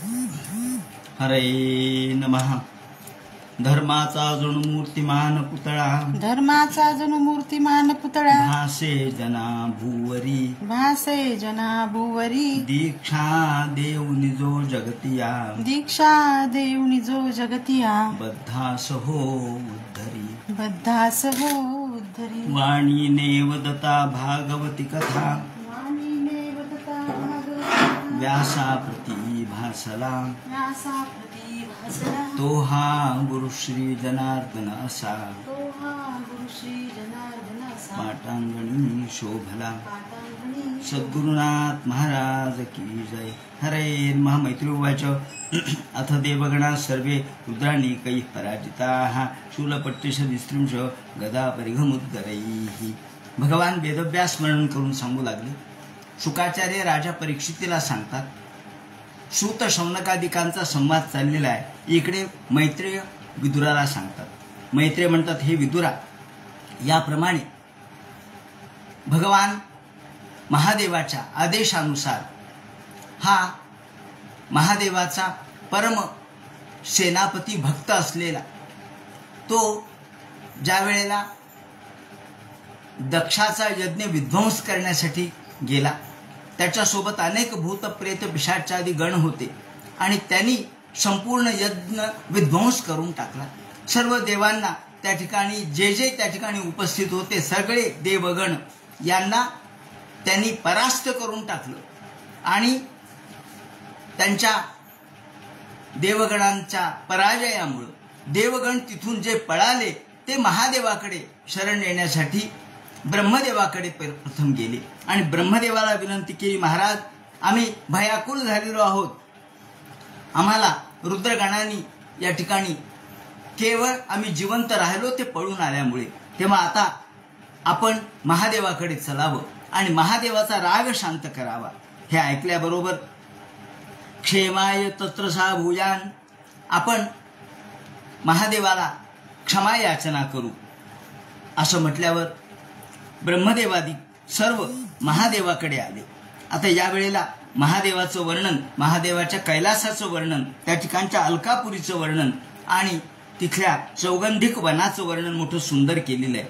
हरे नमः। धर्माचा जणू मूर्तिमान पुतळा, धर्माचा जणू मूर्तिमान पुतळा, भासे जना भुवरी, भासे जना भुवरी, दीक्षा देऊनि जो जगतिया, दीक्षा देऊनि जो जगतिया, बद्धास हो उद्धरी, बद्धास हो उद्धरी, वाणी नेवदता भागवती कथा, वाणी नेवदता भागवती, व्यासाप्रती भासला, व्यासाप्रती भासला, तो हा गुरुश्री जनार्दन असा, तो हा गुरुश्री जनार्दन असा, पाटांगणी शोभला, पाटांगणी सद्गुरुनाथ महाराज की जय। हरे महामैत्रीवाच अथ देवगणा सर्वे रुद्राणी कै पराजिताः शूलपट्टिश विस्त्रिंश गदा परिघमुद्गरैः। भगवान वेदव्यास स्मरण करून सांगू लागले। शुकाचार्य राजा परीक्षितीला सांगतात, सूत शौनकादिकांचा संवाद चाललेला आहे। इकडे मैत्रेय विदुराला सांगतात। मैत्रेय म्हणतात, हे विदुरा, याप्रमाणे भगवान महादेवाच्या आदेशानुसार हा महादेवाचा परम सेनापती भक्त असलेला तो ज्या वेळेला दक्षाचा यज्ञ विध्वंस करण्यासाठी गेला, त्याच्यासोबत अनेक भूत प्रेत पिशाचादी गण होते आणि त्यांनी संपूर्ण यज्ञ विध्वंस करून टाकला। सर्व देवांना त्या ठिकाणी जे त्या ठिकाणी उपस्थित होते सगळे देवगण यांना त्यांनी परास्त करून टाकलं आणि त्यांच्या देवगणांच्या पराजयामुळे देवगण तिथून जे पळाले ते महादेवाकडे शरण येण्यासाठी ब्रह्मदेवाकडे प्रथम गेले आणि ब्रह्मदेवाला विनंती केली, महाराज, आम्ही भयाकुल झालेलो आहोत, आम्हाला रुद्रगणांनी या ठिकाणी केवळ आम्ही जिवंत राहिलो ते पळून आल्यामुळे, तेव्हा आता आपण महादेवाकडे चलावं आणि महादेवाचा राग शांत करावा। हे ऐकल्याबरोबर क्षेमाय तत्रसा भूयान, आपण महादेवाला क्षमा याचना करू असं म्हटल्यावर ब्रह्मदेवादी सर्व महादेवाकडे आले। आता या वेळेला महादेवाचं वर्णन, महादेवाच्या कैलासाचं वर्णन, त्या ठिकाणच्या अलकापुरीचं वर्णन आणि तिथल्या सौगंधिक वनाचं वर्णन मोठं सुंदर केलेलं आहे।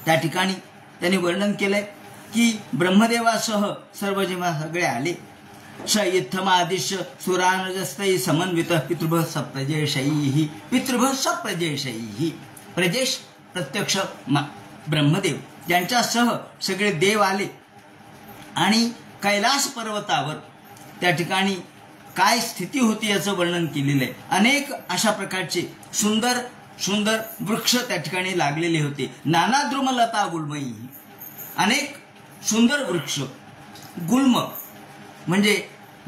त्या ठिकाणी त्यांनी वर्णन केलंय की ब्रह्मदेवासह सर्व जेव्हा सगळे आले, स इत्थमादिश सुरानजस्तै समन्वित पितृभ सप्रजेशैः, पितृभ सप्रजेशैः, प्रजेश प्रत्यक्ष ब्रह्मदेव यांच्यासह सगळे देव आले आणि कैलास पर्वतावर त्या ठिकाणी काय स्थिती होती याचं वर्णन केलेलं आहे। अनेक अशा प्रकारचे सुंदर सुंदर वृक्ष त्या ठिकाणी लागलेले होते। नाना द्रुमलता गुल्मई, अनेक सुंदर वृक्ष, गुल्म म्हणजे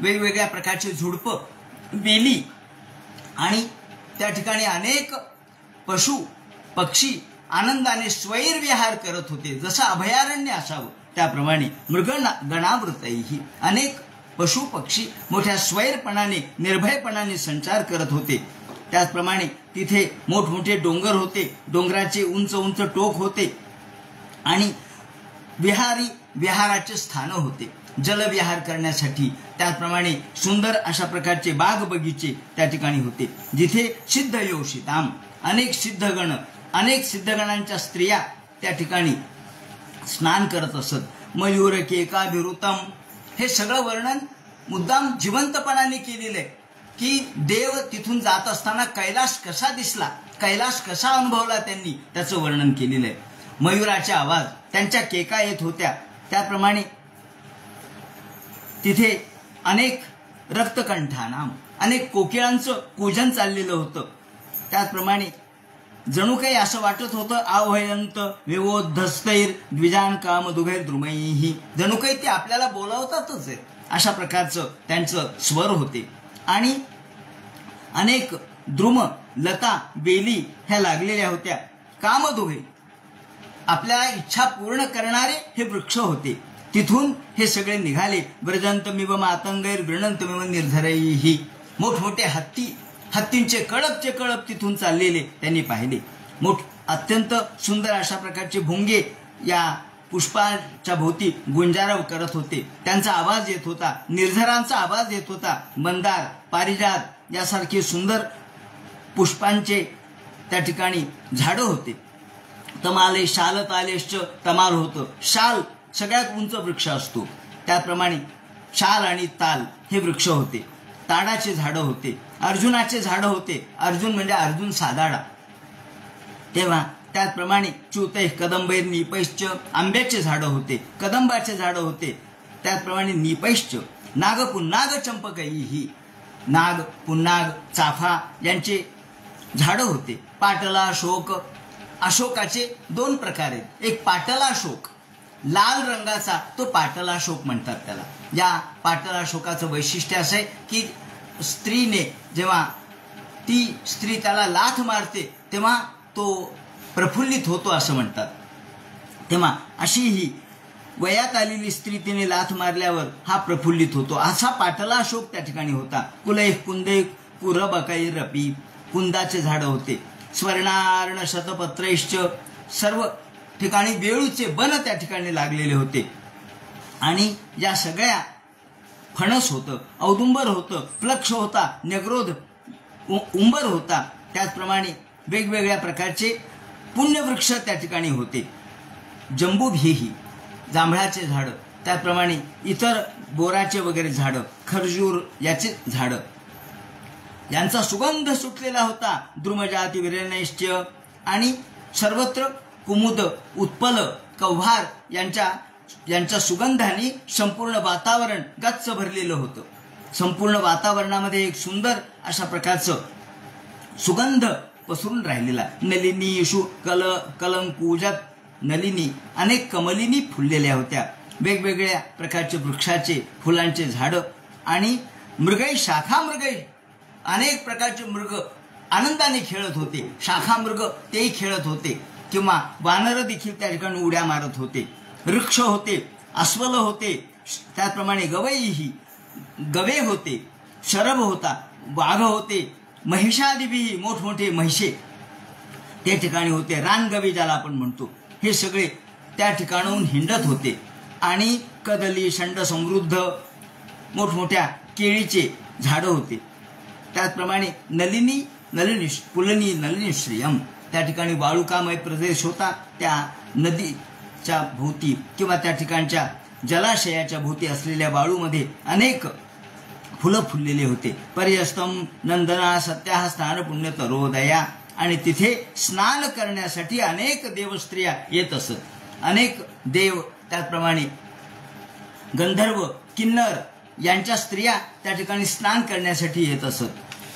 वेगवेगळ्या प्रकारचे झुडपं, वेली आणि त्या ठिकाणी अनेक पशु पक्षी आनंदाने स्वैरविहार करत होते। जसं अभयारण्य असावं त्याप्रमाणे मृगगणावृतैः, अनेक पशु पक्षी मोठ्या स्वैरपणाने निर्भयपणाने संचार करत होते। त्याचप्रमाणे तिथे मोठमोठे डोंगर होते, डोंगराचे उंच उंच टोक होते आणि विहाराचे स्थान होते जलविहार करण्यासाठी। त्याचप्रमाणे सुंदर अशा प्रकारचे बाग बगीचे त्या ठिकाणी होते, जिथे सिद्ध योषिताम, अनेक सिद्धगण, अनेक सिद्धगणांच्या स्त्रिया त्या ठिकाणी स्नान करत असत। मयूर केकाभिरुतम, हे सगळं वर्णन मुद्दाम जिवंतपणाने केलेलं आहे की देव तिथून जात असताना कैलास कसा दिसला, कैलास कसा अनुभवला, त्यांनी त्याचं वर्णन केलेलं आहे। मयूराचे आवाज, त्यांच्या केका येत होत्या, त्याप्रमाणे तिथे अनेक रक्तकंठानाम, अनेक कोकिळांचं पूजन चाललेलं होतं। त्याचप्रमाणे जणू काही असं वाटत होतं, आव्हयंत विवोद्धस्तैर द्विजान कामदुभैर द्रुमैः, जणू काही ते आपल्याला बोलावतातच आहे अशा प्रकारचं त्यांचं स्वर होते आणि अनेक द्रुम, लता, बेली ह्या लागलेल्या होत्या। कामदुभे, आपल्या इच्छा पूर्ण करणारे हे वृक्ष होते। तिथून हे सगळे निघाले। व्रजंतमिव मातंगैर गृणंतमिव निर्धरैः, मोठमोठे हत्तींचे कळपचे कळप तिथून चाललेले त्यांनी पाहिले। अत्यंत सुंदर अशा प्रकारचे भुंगे या पुष्पाच्या भोवती गुंजारव करत होते. त्यांचा आवाज येत होता, निर्झरांचा आवाज येत होता. मंदार, पारिजात यासारखे सुंदर पुष्पांचे त्या ठिकाणी झाडं होते. तमाले शाल तालेश्च तमाल होतं. शाल सगळ्यात उंच वृक्ष असतो, त्याप्रमाणे शाल आणि ताल हे वृक्ष होते. ताडाचे झाडं होते, अर्जुनाचे झाडं होते. अर्जुन म्हणजे अर्जुन साधाडा. तेव्हा त्याचप्रमाणे च्युतै कदंबैर निपैश्च आंब्याचे झाडं होते, कदंबाचे झाडं होते. त्याचप्रमाणे निपैश्च नाग पुन्नाग चंपकैही, नाग पुन्नाग चाफा यांचे झाडं होते. पाटला अशोक, अशोकाचे 2 प्रकार आहेत. एक पाटला अशोक, लाल रंगाचा, तो पाटला अशोक म्हणतात त्याला. या पाटला अशोकाचं वैशिष्ट्य असं आहे की स्त्रीने जेव्हा ती स्त्री त्याला लाथ मारते तेव्हा तो प्रफुल्लित होतो असं म्हणतात. तेव्हा अशी ही वयात आलेली स्त्री तिने लाथ मारल्यावर हा प्रफुल्लित होतो, असा पाटला अशोक त्या ठिकाणी होता. कुलै कुंदे कुरबकैरपी, कुंदाचे झाडं होते. स्वर्णार्ण शतपत्रैश्च, सर्व ठिकाणी वेळूचे बन त्या ठिकाणी लागलेले होते. आणि या सगळ्या फणस होतं, औदुंबर होतं, प्लक्ष होता, नगरोध उंबर होता. त्याचप्रमाणे वेगवेगळ्या प्रकारचे पुण्यवृक्ष त्या ठिकाणी होते. जंबूभीही, जांभळाचे झाडं, त्याचप्रमाणे इतर बोराचे वगैरे झाडं, खर्जूर याचे झाडं, यांचा सुगंध सुटलेला होता. द्रुमजाती विरनैश्च, आणि सर्वत्र कुमुद, उत्पल, कौभार यांच्या सुगंधाने संपूर्ण वातावरण गच्च भरलेलं होतं. संपूर्ण वातावरणामध्ये एक सुंदर अशा प्रकारचं सुगंध पसरून राहिलेला. नलिनी इशू कलंकुजत, नलिनी अनेक कमलिनी फुललेल्या होत्या. वेगवेगळ्या प्रकारचे वृक्षाचे फुलांचे झाडं आणि मृगै शाखा मृगै, अनेक प्रकारचे मृग आनंदाने खेळत होते. शाखा मृग तेही खेळत होते किंवा वानर देखील त्या ठिकाणी उड्या मारत होते. वृक्ष होते, अस्वल होते, त्याचप्रमाणे गवईही, गवे होते, शरभ होता, वाघ होते, महिषादिभी मोठमोठे महिषे त्या ठिकाणी होते. रानगवे ज्याला आपण म्हणतो, हे सगळे त्या ठिकाणाहून हिंडत होते. आणि कदली षंड समृद्ध मोठमोठ्या केळीचे झाडं होते. त्याचप्रमाणे पुलनी नलिनी श्रियम, त्या ठिकाणी वाळुकामय प्रदेश होता. त्या नदीच्या भोवती किंवा त्या ठिकाणच्या जलाशयाच्या भोवती असलेल्या वाळूमध्ये अनेक फुलं फुललेले होते. पर्यस्तम नंदना सत्याह स्नान पुण्य तरोदया, आणि तिथे स्नान करण्यासाठी अनेक देवस्त्रिया येत असत. अनेक देव, त्याचप्रमाणे गंधर्व, किन्नर यांच्या स्त्रिया त्या ठिकाणी स्नान करण्यासाठी येत असत.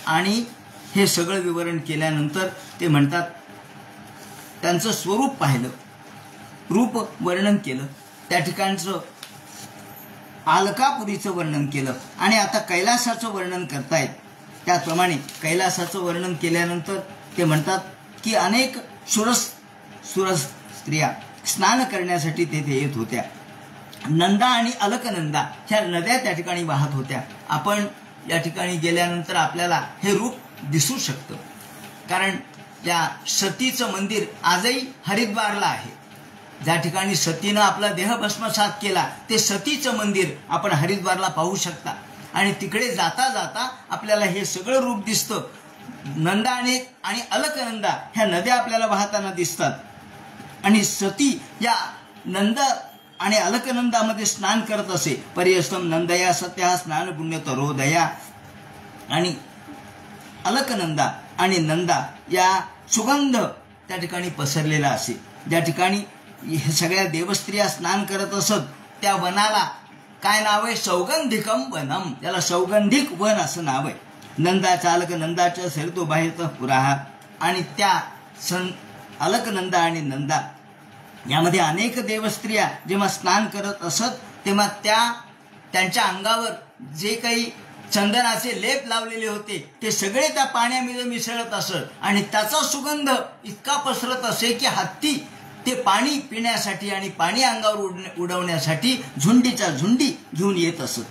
आणि हे सगळं विवरण केल्यानंतर ते म्हणतात, त्यांचं स्वरूप पाहिलं, रूप वर्णन केलं, त्या ठिकाणचं अलकापुरीचं वर्णन केलं, आणि आता कैलासाचं वर्णन करतायत. त्याचप्रमाणे कैलासाचं वर्णन केल्यानंतर ते म्हणतात की अनेक सुरस स्त्रिया स्नान करण्यासाठी तेथे येत होत्या. नंदा आणि अलकनंदा ह्या नद्या त्या ठिकाणी वाहत होत्या. आपण या ठिकाणी गेल्यानंतर आपल्याला हे रूप दिसू शकतं, कारण त्या सतीचं मंदिर आजही हरिद्वारला आहे. ज्या ठिकाणी सतीनं आपला देह भस्मसात केला ते सतीचं मंदिर आपण हरिद्वारला पाहू शकता. आणि तिकडे जाता जाता आपल्याला हे सगळं रूप दिसतं. नंदा आणि अलकनंदा ह्या नद्या आपल्याला वाहताना दिसतात. आणि सती या नंद आणि अलकनंदामध्ये स्नान करत असे. पर्यस्तम नंदया सत्या स्नान पुण्य तरोदया, आणि अलकनंदा आणि नंदा या सुगंध त्या ठिकाणी पसरलेला असे. ज्या ठिकाणी सगळ्या देवस्त्रिया स्नान करत असत त्या वनाला काय नाव आहे? सौगंधिकम वनम, त्याला सौगंधिक वन असं नाव आहे. नंदाचा अलकनंदाच्या सरितो बाहेरचा पुराहा, आणि त्या अलकनंदा आणि नंदा यामध्ये अनेक देवस्त्रिया जेव्हा स्नान करत असत तेव्हा त्यांच्या अंगावर जे काही चंदनाचे लेप लावलेले होते ते सगळे त्या पाण्यामध्ये मिसळत असत. आणि त्याचा सुगंध इतका पसरत असे की हत्ती ते पाणी पिण्यासाठी आणि पाणी अंगावर उडवण्यासाठी झुंडीच्या झुंडी घेऊन येत असत.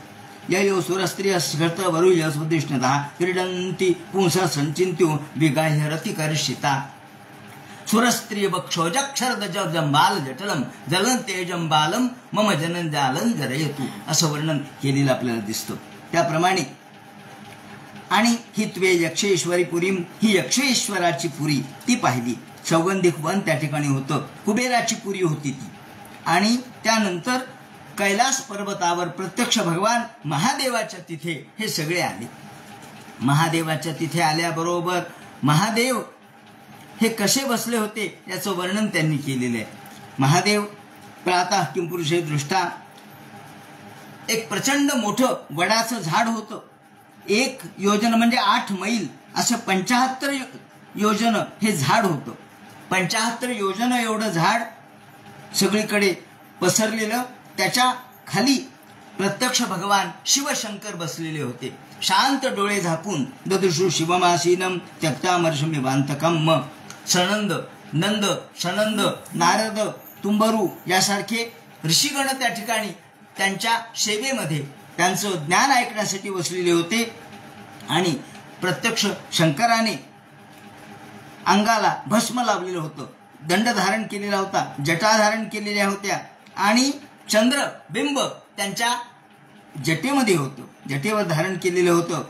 ययो सुरस्त्रिय स्फर्त वरुय स्वदिष्णता क्रीडंती पुंसा संचिंत्यो विगाह्य रतिकर्षिता. सुरस्त्रिय बक्षोजक्षरदज जंबाल जटलम जलन तेजम बालम मम जनन जालन जरयतु असं वर्णन केलेलं आपल्याला दिसतं. त्याप्रमाणे आणि ही त्वे यक्षेश्वरी पुरी, ही यक्षेश्वराची पुरी ती पाहिली. सौगंधिक वन त्या ठिकाणी होतं, कुबेराची पुरी होती ती. आणि त्यानंतर कैलास पर्वतावर प्रत्यक्ष भगवान महादेवाच्या तिथे हे सगळे आले. महादेवाच्या तिथे आल्याबरोबर महादेव हे कसे बसले होते याचं वर्णन त्यांनी केलेलं आहे. महादेव प्रातः किंपुरुषे दृष्टा, एक प्रचंड मोठं वडाचं झाड होतं. 1 योजन म्हणजे 8 मैल असं 75 योजन हे झाड होतं. 75 योजन एवढं झाड सगळीकडे पसरलेलं. त्याच्या खाली प्रत्यक्ष भगवान शिवशंकर बसलेले होते. शांत डोळे झाकून ददृशु शिवमासीनम त्यक्तामर्षमी वांतकम. सनंद, नंद, सनंद, नारद, तुंबरू यासारखे ऋषीगण त्या ठिकाणी त्यांच्या सेवेमध्ये त्यांचं ज्ञान ऐकण्यासाठी बसलेले होते. आणि प्रत्यक्ष शंकराने अंगाला भस्म लावलेलं होतं, दंड धारण केलेला होता, जटा धारण केलेल्या होत्या आणि चंद्रबिंब त्यांच्या जटेमध्ये होतं, जटेवर धारण केलेलं होतं.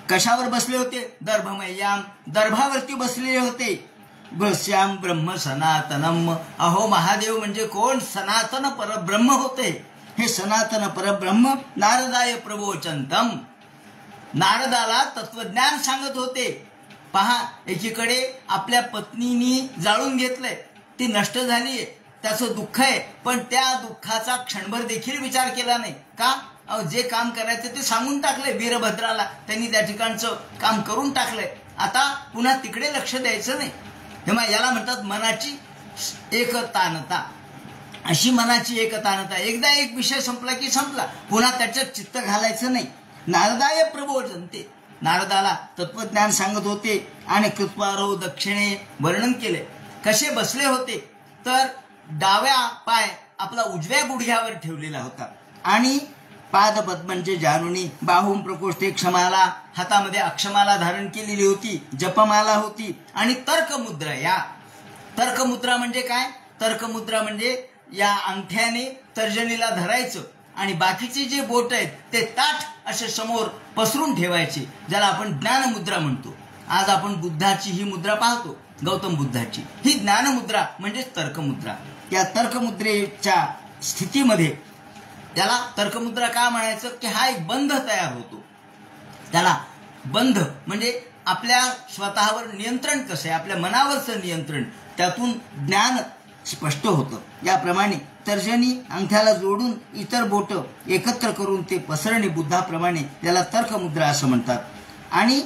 कशावर बसले होते? दर्भमय्याम, दर्भावरती बसलेले होते. श्याम ब्रह्म सनातनम. अहो महादेव म्हणजे कोण? सनातन परब्रह्म होते. हे सनातन परब्रह्म नारदाय प्रवोचंतम, नारदाला तत्वज्ञान सांगत होते. पहा, एकीकडे आपल्या पत्नीनी जाळून घेतलंय, ती नष्ट झालीये, त्याचं दुःख आहे, पण त्या दुःखाचा क्षणभर देखील विचार केला नाही. का? जे काम करायचं ते सांगून टाकलंय वीरभद्राला, त्यांनी त्या ठिकाणचं काम करून टाकलंय. आता पुन्हा तिकडे लक्ष द्यायचं नाही. तेव्हा याला म्हणतात मनाची एकतानता. अशी मनाची एकतानता. एकदा एक विषय संपला की संपला, पुन्हा त्याच्यात चित्त घालायचं नाही. नारदाय प्रबोधनते, नारदाला तत्वज्ञान सांगत होते. आणि कृत्वारो दक्षिणे वर्णन केले. कसे बसले होते तर डाव्या पाय आपला उजव्या गुडघ्यावर ठेवलेला होता आणि पादपद्मंचे जानुनी बाहुम प्रकोष्ठे क्षमाला, हातामध्ये अक्षमाला धारण केलेली होती, जपमाला होती. आणि तर्कमुद्रा, या तर्कमुद्रा म्हणजे काय? तर्कमुद्रा म्हणजे या अंगठ्याने तर्जनीला धरायचं आणि बाकीचे जे बोट आहेत ते ताठ असे समोर पसरून ठेवायचे, ज्याला आपण ज्ञानमुद्रा म्हणतो. आज आपण बुद्धाची ही मुद्रा पाहतो, गौतम बुद्धाची. ही ज्ञानमुद्रा म्हणजे तर्कमुद्रा. या तर्कमुद्रेच्या स्थितीमध्ये त्याला तर्कमुद्रा का म्हणायचं की हा एक बंध तयार होतो. त्याला बंध म्हणजे आपल्या स्वतःवर नियंत्रण कसं आहे, आपल्या मनावरचं नियंत्रण, त्यातून ज्ञान स्पष्ट होतं. याप्रमाणे तर्जनी अंगठ्याला जोडून इतर बोट एकत्र करून ते पसरणे बुद्धाप्रमाणे त्याला तर्कमुद्रा असं म्हणतात. आणि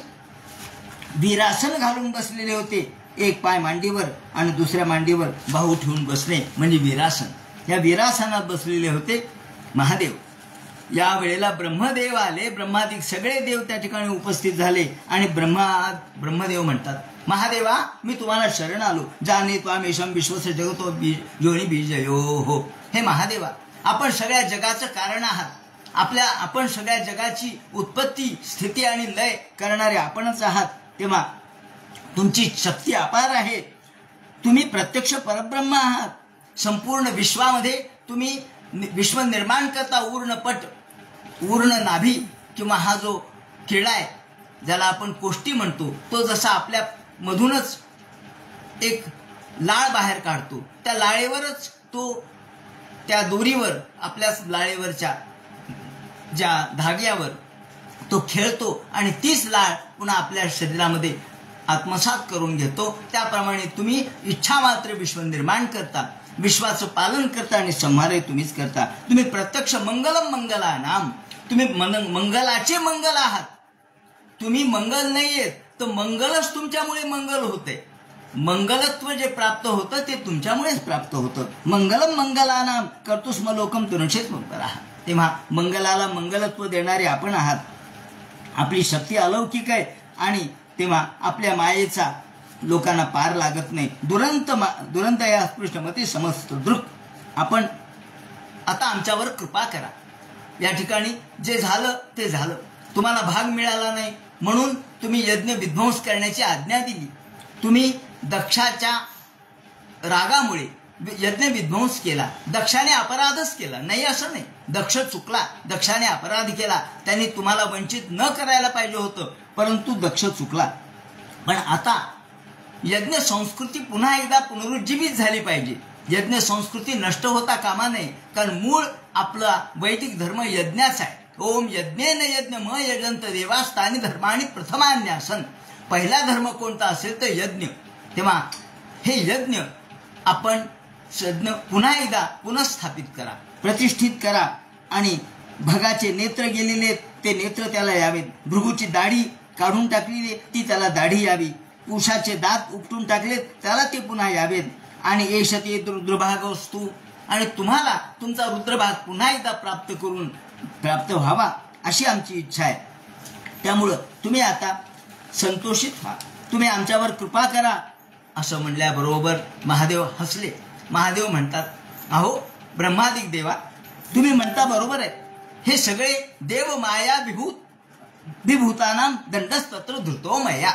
वीरासन घालून बसलेले होते. एक पाय मांडीवर आणि दुसऱ्या मांडीवर बाहू ठेवून बसणे म्हणजे वीरासन. या वीरासनात बसलेले होते महादेव. या वेळेला ब्रह्मदेव आले. ब्रह्मादिक सगळे देव त्या ठिकाणी उपस्थित झाले आणि ब्रह्मदेव म्हणतात, महादेवा मी तुम्हाला शरण आलो. जाने त्वामेशम विश्वस्य जगतो योनी बीजयो हो. हे महादेवा, आपण सगळ्या जगाचं कारण आहात. आपण सगळ्या जगाची उत्पत्ती, स्थिती आणि लय करणारे आपणच आहात. तेव्हा तुमची शक्ती अपार आहे. तुम्ही प्रत्यक्ष परब्रह्म आहात. संपूर्ण विश्वामध्ये तुम्ही विश्व निर्माण करता. ऊर्ण नाभी किंवा हा जो किडा आहे ज्याला आपण कोष्टी म्हणतो, तो जसा आपल्या मधूनच एक लाळ बाहेर काढतो, त्या लाळेवरच तो, त्या दोरीवर, आपल्या लाळेवरच्या ज्या धाग्यावर तो खेळतो आणि तीच लाळ पुन्हा आपल्या शरीरामध्ये आत्मसात करून घेतो. त्याप्रमाणे तुम्ही इच्छा मात्र विश्व निर्माण करता, विश्वाचं पालन करता आणि संहारही तुम्हीच करता. तुम्ही प्रत्यक्ष मंगलम मंगला नाम, तुम्ही मंगलाचे मंगल आहात. तुम्ही मंगल नाहीयेत तर मंगलच तुमच्यामुळे मंगल होते. मंगलत्व जे प्राप्त होतं ते तुमच्यामुळेच प्राप्त होतं. मंगलम मंगलानाम कर्तुस्म लोकम तुनशेच मंगल आहात. तेव्हा मंगलाला मंगलत्व देणारे आपण आहात. आपली शक्ती अलौकिक आहे आणि तेव्हा आपल्या मायेचा लोकांना पार लागत नाही. दुरंत या स्पृष्टमते समस्त दृक. आपण आता आमच्यावर कृपा करा. या ठिकाणी जे झालं ते झालं. तुम्हाला भाग मिळाला नाही म्हणून तुम्ही यज्ञ विध्वंस करण्याची आज्ञा दिली. तुम्ही दक्षाच्या रागामुळे यज्ञ विध्वंस केला. दक्षाने अपराधच केला, नाही असं नाही. दक्ष चुकला, दक्षाने अपराध केला. त्यांनी तुम्हाला वंचित न करायला पाहिजे होतं, परंतु दक्ष चुकला. पण आता यज्ञ संस्कृती पुन्हा एकदा पुनरुज्जीवित झाली पाहिजे. यज्ञ संस्कृती नष्ट होता कामा नये, कारण मूळ आपला वैदिक धर्म यज्ञाच आहे. ओम यज्ञेन यज्ञ म यजंत देवास्तानी धर्माणी प्रथमान्यासन. पहिला धर्म कोणता असेल तर यज्ञ. तेव्हा हे यज्ञ आपण पुन्हा एकदा पुनःस्थापित करा, प्रतिष्ठित करा. आणि भगाचे नेत्र गेलेले ते नेत्र त्याला यावेत, भृगूची दाढी काढून टाकलेली ती त्याला दाढी यावी, उषाचे दात उपटून टाकलेत त्याला ते पुन्हा यावेत. आणि एषते रुद्रभाग वस्तू, आणि तुम्हाला तुमचा रुद्रभाग पुन्हा एकदा प्राप्त व्हावा अशी आमची इच्छा आहे. त्यामुळं तुम्ही आता संतोषित व्हा, तुम्ही आमच्यावर कृपा करा. असं म्हणल्याबरोबर महादेव हसले. महादेव म्हणतात, अहो ब्रह्मादिक देवा, तुम्ही म्हणता बरोबर आहे. हे सगळे देव माया विभूतानाम दंडस्तत्र धृतो मया.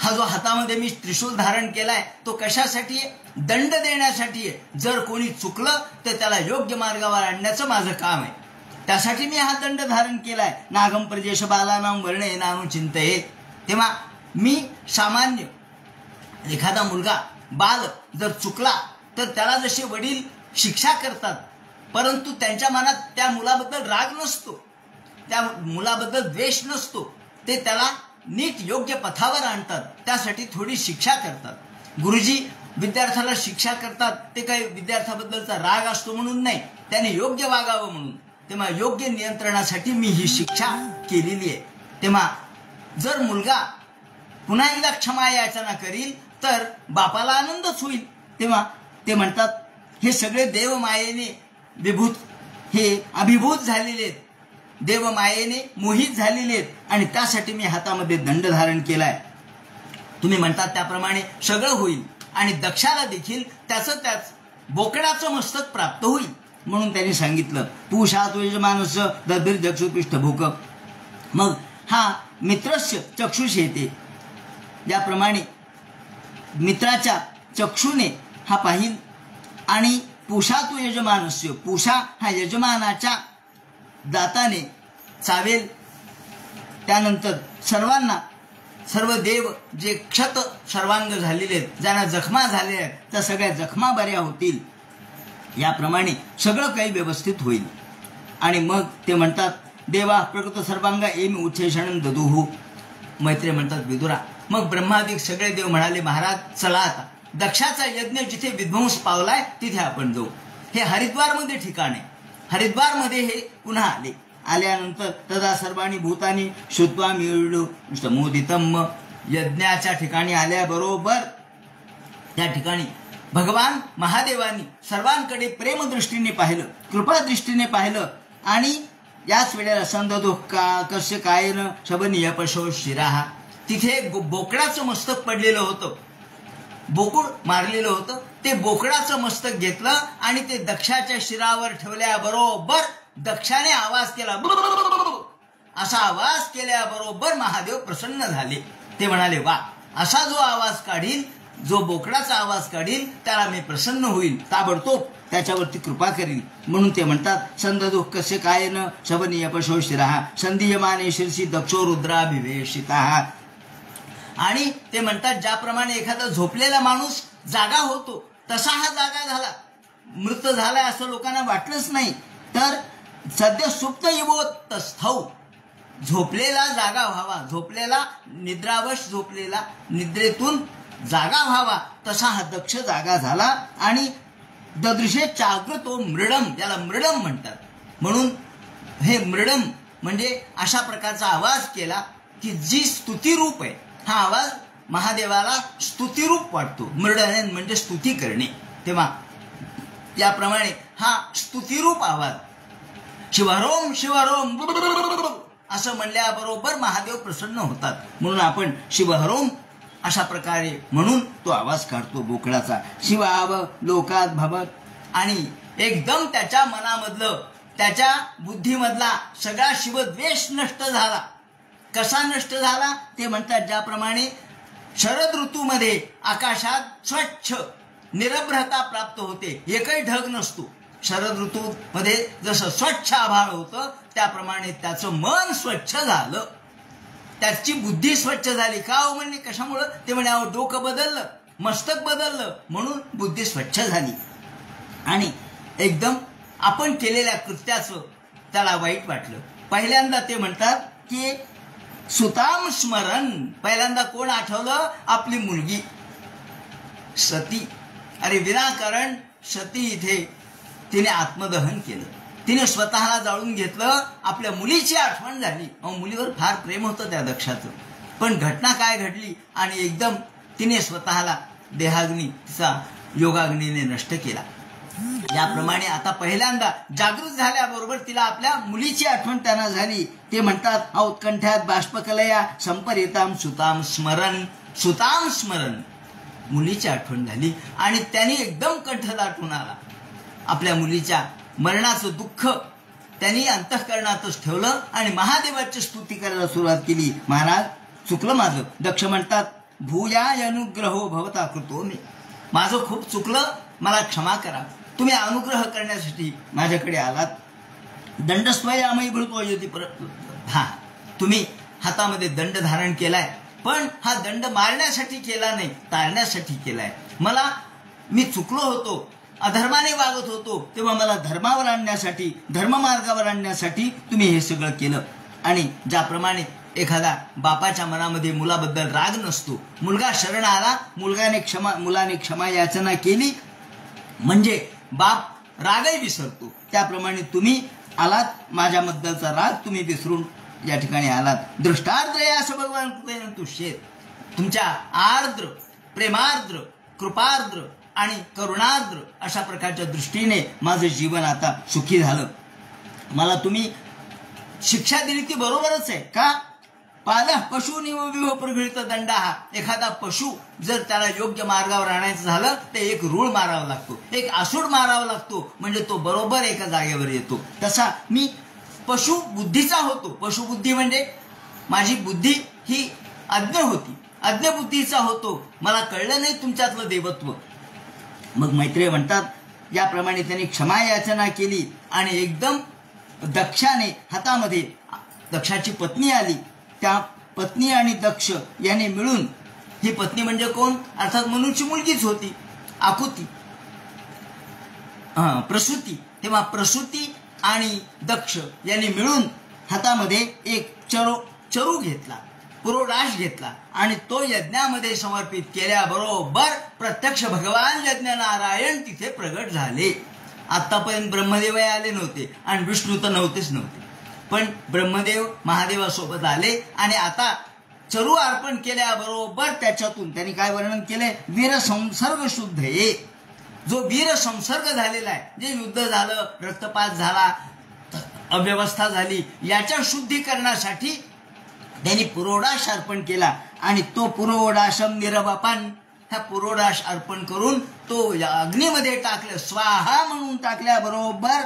हा जो हातामध्ये मी त्रिशूल धारण केलाय तो कशासाठी आहे? दंड देण्यासाठी आहे. जर कोणी चुकलं तर त्याला योग्य मार्गावर आणण्याचं माझं काम आहे. त्यासाठी मी हा दंड धारण केलाय. नागम प्रजेश बालानाम वर्णे नानु चिंतये. तेव्हा मी सामान्य एखादा मुलगा बाल जर चुकला तर त्याला जसे वडील शिक्षा करतात, परंतु त्यांच्या मनात त्या मुलाबद्दल राग नसतो, त्या मुलाबद्दल द्वेष नसतो, ते त्याला नीट योग्य पथावर आणतात, त्यासाठी थोडी शिक्षा करतात. गुरुजी विद्यार्थ्याला शिक्षा करतात ते काही विद्यार्थ्याबद्दलचा राग असतो म्हणून नाही, त्याने योग्य वागावं म्हणून. तेव्हा योग्य नियंत्रणासाठी मी ही शिक्षा केलेली आहे. तेव्हा जर मुलगा पुन्हा एकदा क्षमा याचना करील तर बापाला आनंदच होईल. तेव्हा ते म्हणतात, हे सगळे देवमायेने विभूत, हे अभिभूत झालेले आहेत, देवमायेने मोहित झालेले आहेत, आणि त्यासाठी मी हातामध्ये दंड धारण केलाय. तुम्ही म्हणतात त्याप्रमाणे सगळं होईल, आणि दक्षाला देखील त्याच बोकडाचं मस्तक प्राप्त होईल. म्हणून त्यांनी सांगितलं, पुषात यजमानस्य दर्भिर्जक्षुपृष्ठ भूक. मग हा मित्रस्य चक्षुष येते, ज्याप्रमाणे मित्राच्या चक्षुने हा पाहिल. आणि पुषातु यजमानस्य, पुषा हा यजमानाच्या दाताने चावेल. त्यानंतर सर्वांना, सर्व देव जे क्षत सर्वांग झालेले आहेत, ज्यांना जखमा झालेल्या आहेत, त्या सगळ्या जखमा बऱ्या होतील. याप्रमाणे सगळं काही व्यवस्थित होईल. आणि मग ते म्हणतात, देवा प्रकृत सर्वांगा एम उच्छेषण ददुहू. मैत्रेय म्हणतात, विदुरा, मग ब्रह्मादिक सगळे देव म्हणाले, महाराज चला आता दक्षाचा यज्ञ जिथे विध्वंस पावलाय तिथे आपण जाऊ. हे हरिद्वारमध्ये ठिकाण आहे. हरिद्वारमध्ये हे पुन्हा आले. आल्यानंतर तदा सर्वांनी भूतानी श्रुत्वा मिळू मोदितम. यज्ञाच्या ठिकाणी आल्याबरोबर त्या ठिकाणी भगवान महादेवांनी सर्वांकडे प्रेमदृष्टीने पाहिलं, कृपादृष्टीने पाहिलं. आणि याच वेळेला संददुःखा कस्य कायन शबनीय पशो शिराहा. तिथे बोकडाचं मस्तक पडलेलं होतं, बोकुड मारलेलं होतं. ते बोकडाचं मस्तक घेतलं आणि ते दक्षाच्या शिरावर ठेवल्याबरोबर दक्षाने आवाज केला, असा आवाज केल्याबरोबर महादेव प्रसन्न झाले. ते म्हणाले, वा, असा जो आवाज काढील, जो बोकडाचा आवाज काढील, त्याला मी प्रसन्न होईल, ताबडतोब त्याच्यावरती कृपा करील. म्हणून ते म्हणतात, संददुःख कस्य कायन शबनीय पशो शिराहा संधीयमाने शिरसी दक्षो रुद्राभिवेशिता. आणि ते म्हणतात, ज्याप्रमाणे एखादा झोपलेला माणूस जागा होतो तसा हा जागा झाला, मृत झालाय असं लोकांना वाटलंच नाही. तर सध्या सुप्त इवोत तस्थौ, झोपलेला जागा व्हावा, झोपलेला निद्रावश झोपलेला निद्रेतून जागा व्हावा, तसा हा दक्ष जागा झाला. आणि ददृशे चाग्रतो मृडम, याला मृडम म्हणतात. म्हणून हे मृडम म्हणजे अशा प्रकारचा आवाज केला की जी स्तुतिरूप आहे. हा आवाज महादेवाला स्तुतिरूप वाटतो. मृडन म्हणजे स्तुती करणे. तेव्हा याप्रमाणे हा स्तुतिरूप आवाज, शिवहरोम शिवहरोम असं म्हणल्याबरोबर महादेव प्रसन्न होतात. म्हणून आपण शिवहरोम अशा प्रकारे म्हणून तो आवाज काढतो बोकडाचा. शिवाव लोकात भवत. आणि एकदम त्याच्या मनामधलं, त्याच्या बुद्धीमधला सगळा शिवद्वेष नष्ट झाला. कसा नष्ट झाला? ते म्हणतात, ज्याप्रमाणे शरद ऋतूमध्ये आकाशात स्वच्छ निरभ्रता प्राप्त होते, एकही ढग नसतो. शरद ऋतूमध्ये जसं स्वच्छ आभाळ होतं त्याप्रमाणे त्याचं मन स्वच्छ झालं, त्याची बुद्धी स्वच्छ झाली. का हो म्हणणे कशामुळं? ते म्हणे अहो डोकं बदललं, मस्तक बदललं म्हणून बुद्धी स्वच्छ झाली. आणि एकदम आपण केलेल्या कृत्याचं त्याला वाईट वाटलं. पहिल्यांदा ते म्हणतात की सुताम स्मरण. पहिल्यांदा कोण आठवलं? आपली मुलगी सती. अरे विनाकारण सती इथे तिने आत्मदहन केलं, तिने स्वतःला जाळून घेतलं. आपल्या मुलीची आठवण झाली. मुलीवर फार प्रेम होतं त्या दक्षाचं, पण घटना काय घडली आणि एकदम तिने स्वतःला देहाग्नी तिचा योगाग्नीने नष्ट केला. याप्रमाणे आता पहिल्यांदा जागृत झाल्याबरोबर तिला आपल्या मुलीची आठवण त्यांना झाली. ते म्हणतात उत्कंठ्यात बाष्पकलया संपरिताम सुताम स्मरण. सुताम स्मरण, मुलीची आठवण झाली आणि त्याने एकदम कंठ दाटून आला. आपल्या मुलीच्या मरणाचं दुःख त्यांनी अंतःकरणातच ठेवलं आणि महादेवाची स्तुती करायला सुरुवात केली. महाराज चुकलं माझं. दक्ष म्हणतात भूयाय अनुग्रहो भवता कृतो मी. माझं खूप चुकलं, मला क्षमा करा. तुम्ही अनुग्रह करण्यासाठी माझ्याकडे आलात. दंडस्वयामयी भृतो यदि तुम्ही हातामध्ये दंड धारण केलाय, पण हा दंड मारण्यासाठी केला नाही, तारण्यासाठी केलाय. मी चुकलो होतो, अधर्माने वागत होतो, तेव्हा मला धर्मावर आणण्यासाठी, धर्ममार्गावर आणण्यासाठी तुम्ही हे सगळं केलं. आणि ज्याप्रमाणे एखादा बापाच्या मनामध्ये मुलाबद्दल राग नसतो, मुलगा शरण आला, मुलाने क्षमा याचना केली म्हणजे बाप रागही विसरतो. त्याप्रमाणे तुम्ही आलात, माझ्याबद्दलचा राग तुम्ही विसरून या ठिकाणी आलात. दृष्टार्द्र या असं भगवान कृपेने तुष्येत. तुमच्या आर्द्र, प्रेमार्द्र, कृपार्द्र आणि करुणार्द्र अशा प्रकारच्या दृष्टीने माझं जीवन आता सुखी झालं. मला तुम्ही शिक्षा दिली ती बरोबरच आहे का? पालः पशुनिव विह प्रगृहीत दंड. एखादा पशु जर त्याला योग्य मार्गावर आणायचं झालं तर एक रूळ मारावा लागतो, एक आसूड मारावा लागतो, म्हणजे तो बरोबर एका जागेवर येतो. तसा मी पशु बुद्धीचा होतो. पशुबुद्धी म्हणजे माझी बुद्धी ही अज्ञ होती, अज्ञ बुद्धीचा होतो. मला कळलं नाही तुमच्यातलं देवत्व. मग मैत्रेय म्हणतात याप्रमाणे त्यांनी क्षमा याचना केली आणि एकदम दक्षाने हातामध्ये, दक्षाची पत्नी आली, त्या पत्नी आणि दक्ष याने मिळून, ही पत्नी म्हणजे कोण? अर्थात मनूची मुलगीच होती, आकुती, प्रसूती. तेव्हा प्रसूती आणि दक्ष यांनी मिळून हातामध्ये एक चरू घेतला, पुरोडाश घेतला आणि तो यज्ञामध्ये समर्पित केल्याबरोबर प्रत्यक्ष भगवान यज्ञ नारायण तिथे प्रगट झाले. आतापर्यंत ब्रह्मदेव आले नव्हते आणि विष्णू तर नव्हतेच नव्हते, पण ब्रह्मदेव महादेवासोबत आले आणि आता चरू अर्पण केल्याबरोबर त्याच्यातून त्यांनी काय वर्णन केले? वीर संसर्ग शुद्ध हे. जो वीर संसर्ग झालेला आहे, जे युद्ध झालं, रक्तपात झाला, अव्यवस्था झाली, याच्या शुद्धीकरणासाठी त्यांनी पुरोडाश अर्पण केला आणि तो पुरोडाशम निरवापान, हा पुरोडाश अर्पण करून तो अग्नीमध्ये टाकलं, स्वाहा म्हणून टाकल्याबरोबर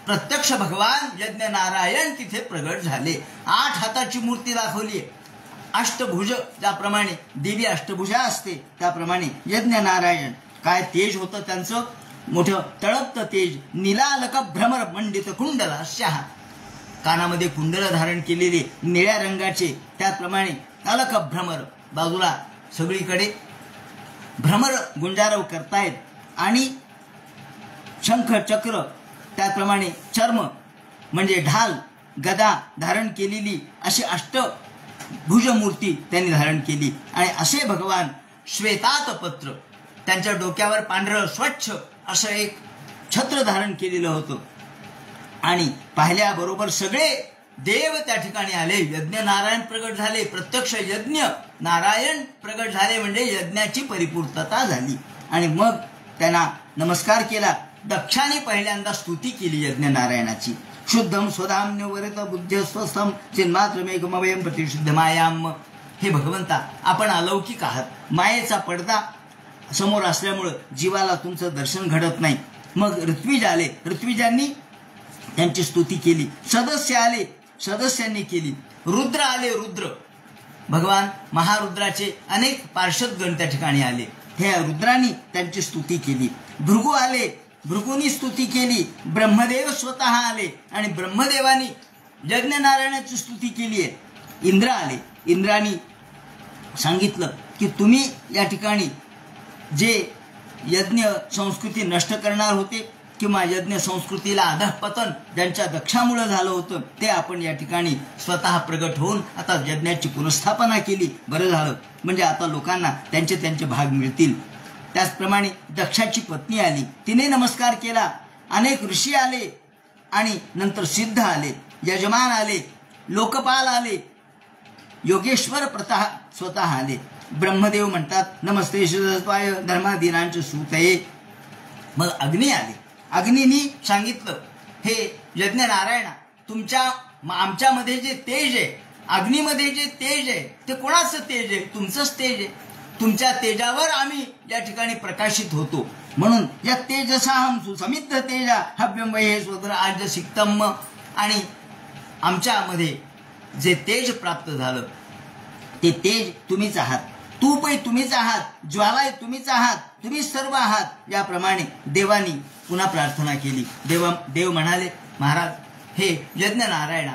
प्रत्यक्ष भगवान यज्ञ नारायण तिथे प्रगट झाले. 8 हाताची मूर्ती दाखवली, अष्टभुज, ज्याप्रमाणे देवी अष्टभुजा असते त्याप्रमाणे यज्ञ नारायण. काय तेज होतं त्यांचं, मोठं तळपतं तेज. नीलालक भ्रमर मंडित कुंडला शहा, कानामध्ये कुंडल धारण केलेले निळ्या रंगाचे, त्याप्रमाणे अलक भ्रमर, बाजूला सगळीकडे भ्रमर गुंजारव करतायत आणि शंख चक्र, त्याप्रमाणे चर्म म्हणजे ढाल, गदा धारण केलेली अशी अष्टभुज मूर्ती त्यांनी धारण केली. आणि असे भगवान श्वेतात पत्र, त्यांच्या डोक्यावर पांढरं स्वच्छ असं एक छत्र धारण केलेलं होतं. आणि पाहिल्याबरोबर सगळे देव त्या ठिकाणी आले, यज्ञ नारायण प्रगट झाले, प्रत्यक्ष यज्ञ नारायण प्रगट झाले म्हणजे यज्ञाची परिपूर्तता झाली. आणि मग त्यांना नमस्कार केला. दक्षाने पहिल्यांदा स्तुती केली यज्ञ नारायणाची. शुद्धम स्वधाम्य वरित बुद्ध्यस्वस्थम चिन्मात्रमेकमवयम प्रतिशुद्ध मायाम. हे भगवंता, आपण अलौकिक आहात. मायेचा पडदा समोर असल्यामुळं जीवाला तुमचं दर्शन घडत नाही. मग ऋत्विज आले, ऋत्विजांनी त्यांची स्तुती केली. सदस्य आले, सदस्यांनी केली. रुद्र आले, रुद्र, भगवान महारुद्राचे अनेक पार्षदगण त्या ठिकाणी आले. हे रुद्रांनी त्यांची स्तुती केली. भृगू आले, भृगूंनी स्तुती केली. ब्रह्मदेव स्वतः आले आणि ब्रह्मदेवानी यज्ञनारायणाची स्तुती केली आहे. इंद्र आले, इंद्रानी सांगितलं की तुम्ही या ठिकाणी जे यज्ञ संस्कृती नष्ट करणार होते किंवा यज्ञ संस्कृतीला अधःपतन ज्यांच्या दक्षामुळे झालं होतं ते आपण या ठिकाणी स्वतः प्रगट होऊन आता यज्ञाची पुनर्स्थापना केली. बरं झालं, म्हणजे आता लोकांना त्यांचे त्यांचे भाग मिळतील. त्याचप्रमाणे दक्षाची पत्नी आली, तिने नमस्कार केला. अनेक ऋषी आले आणि नंतर सिद्ध आले, यजमान आले, लोकपाल आले, योगेश्वर प्रथा स्वतः आले. ब्रह्मदेव म्हणतात नमस्ते शिरस्वाय धर्माधीनांचे सूतये. मग अग्नी आले, अग्नीनी सांगितलं हे यज्ञ नारायणा, आमच्यामध्ये जे तेज आहे, अग्नीमध्ये जे तेज आहे ते कोणाचं तेज आहे? तुमचंच तेज आहे. तुमच्या तेजावर आम्ही या ठिकाणी प्रकाशित होतो. म्हणून या तेजसाहम सुसमिद्ध तेजा हव्यम वै स्वतः आज सिक्तम. आणि आमच्यामध्ये जे तेज प्राप्त झालं ते तेज तुम्हीच आहात. तूपही तुम्हीच आहात, ज्वालाही तुम्हीच आहात, तुम्हीच सर्व आहात. याप्रमाणे देवानी पुन्हा प्रार्थना केली. देव म्हणाले महाराज हे यज्ञ नारायणा,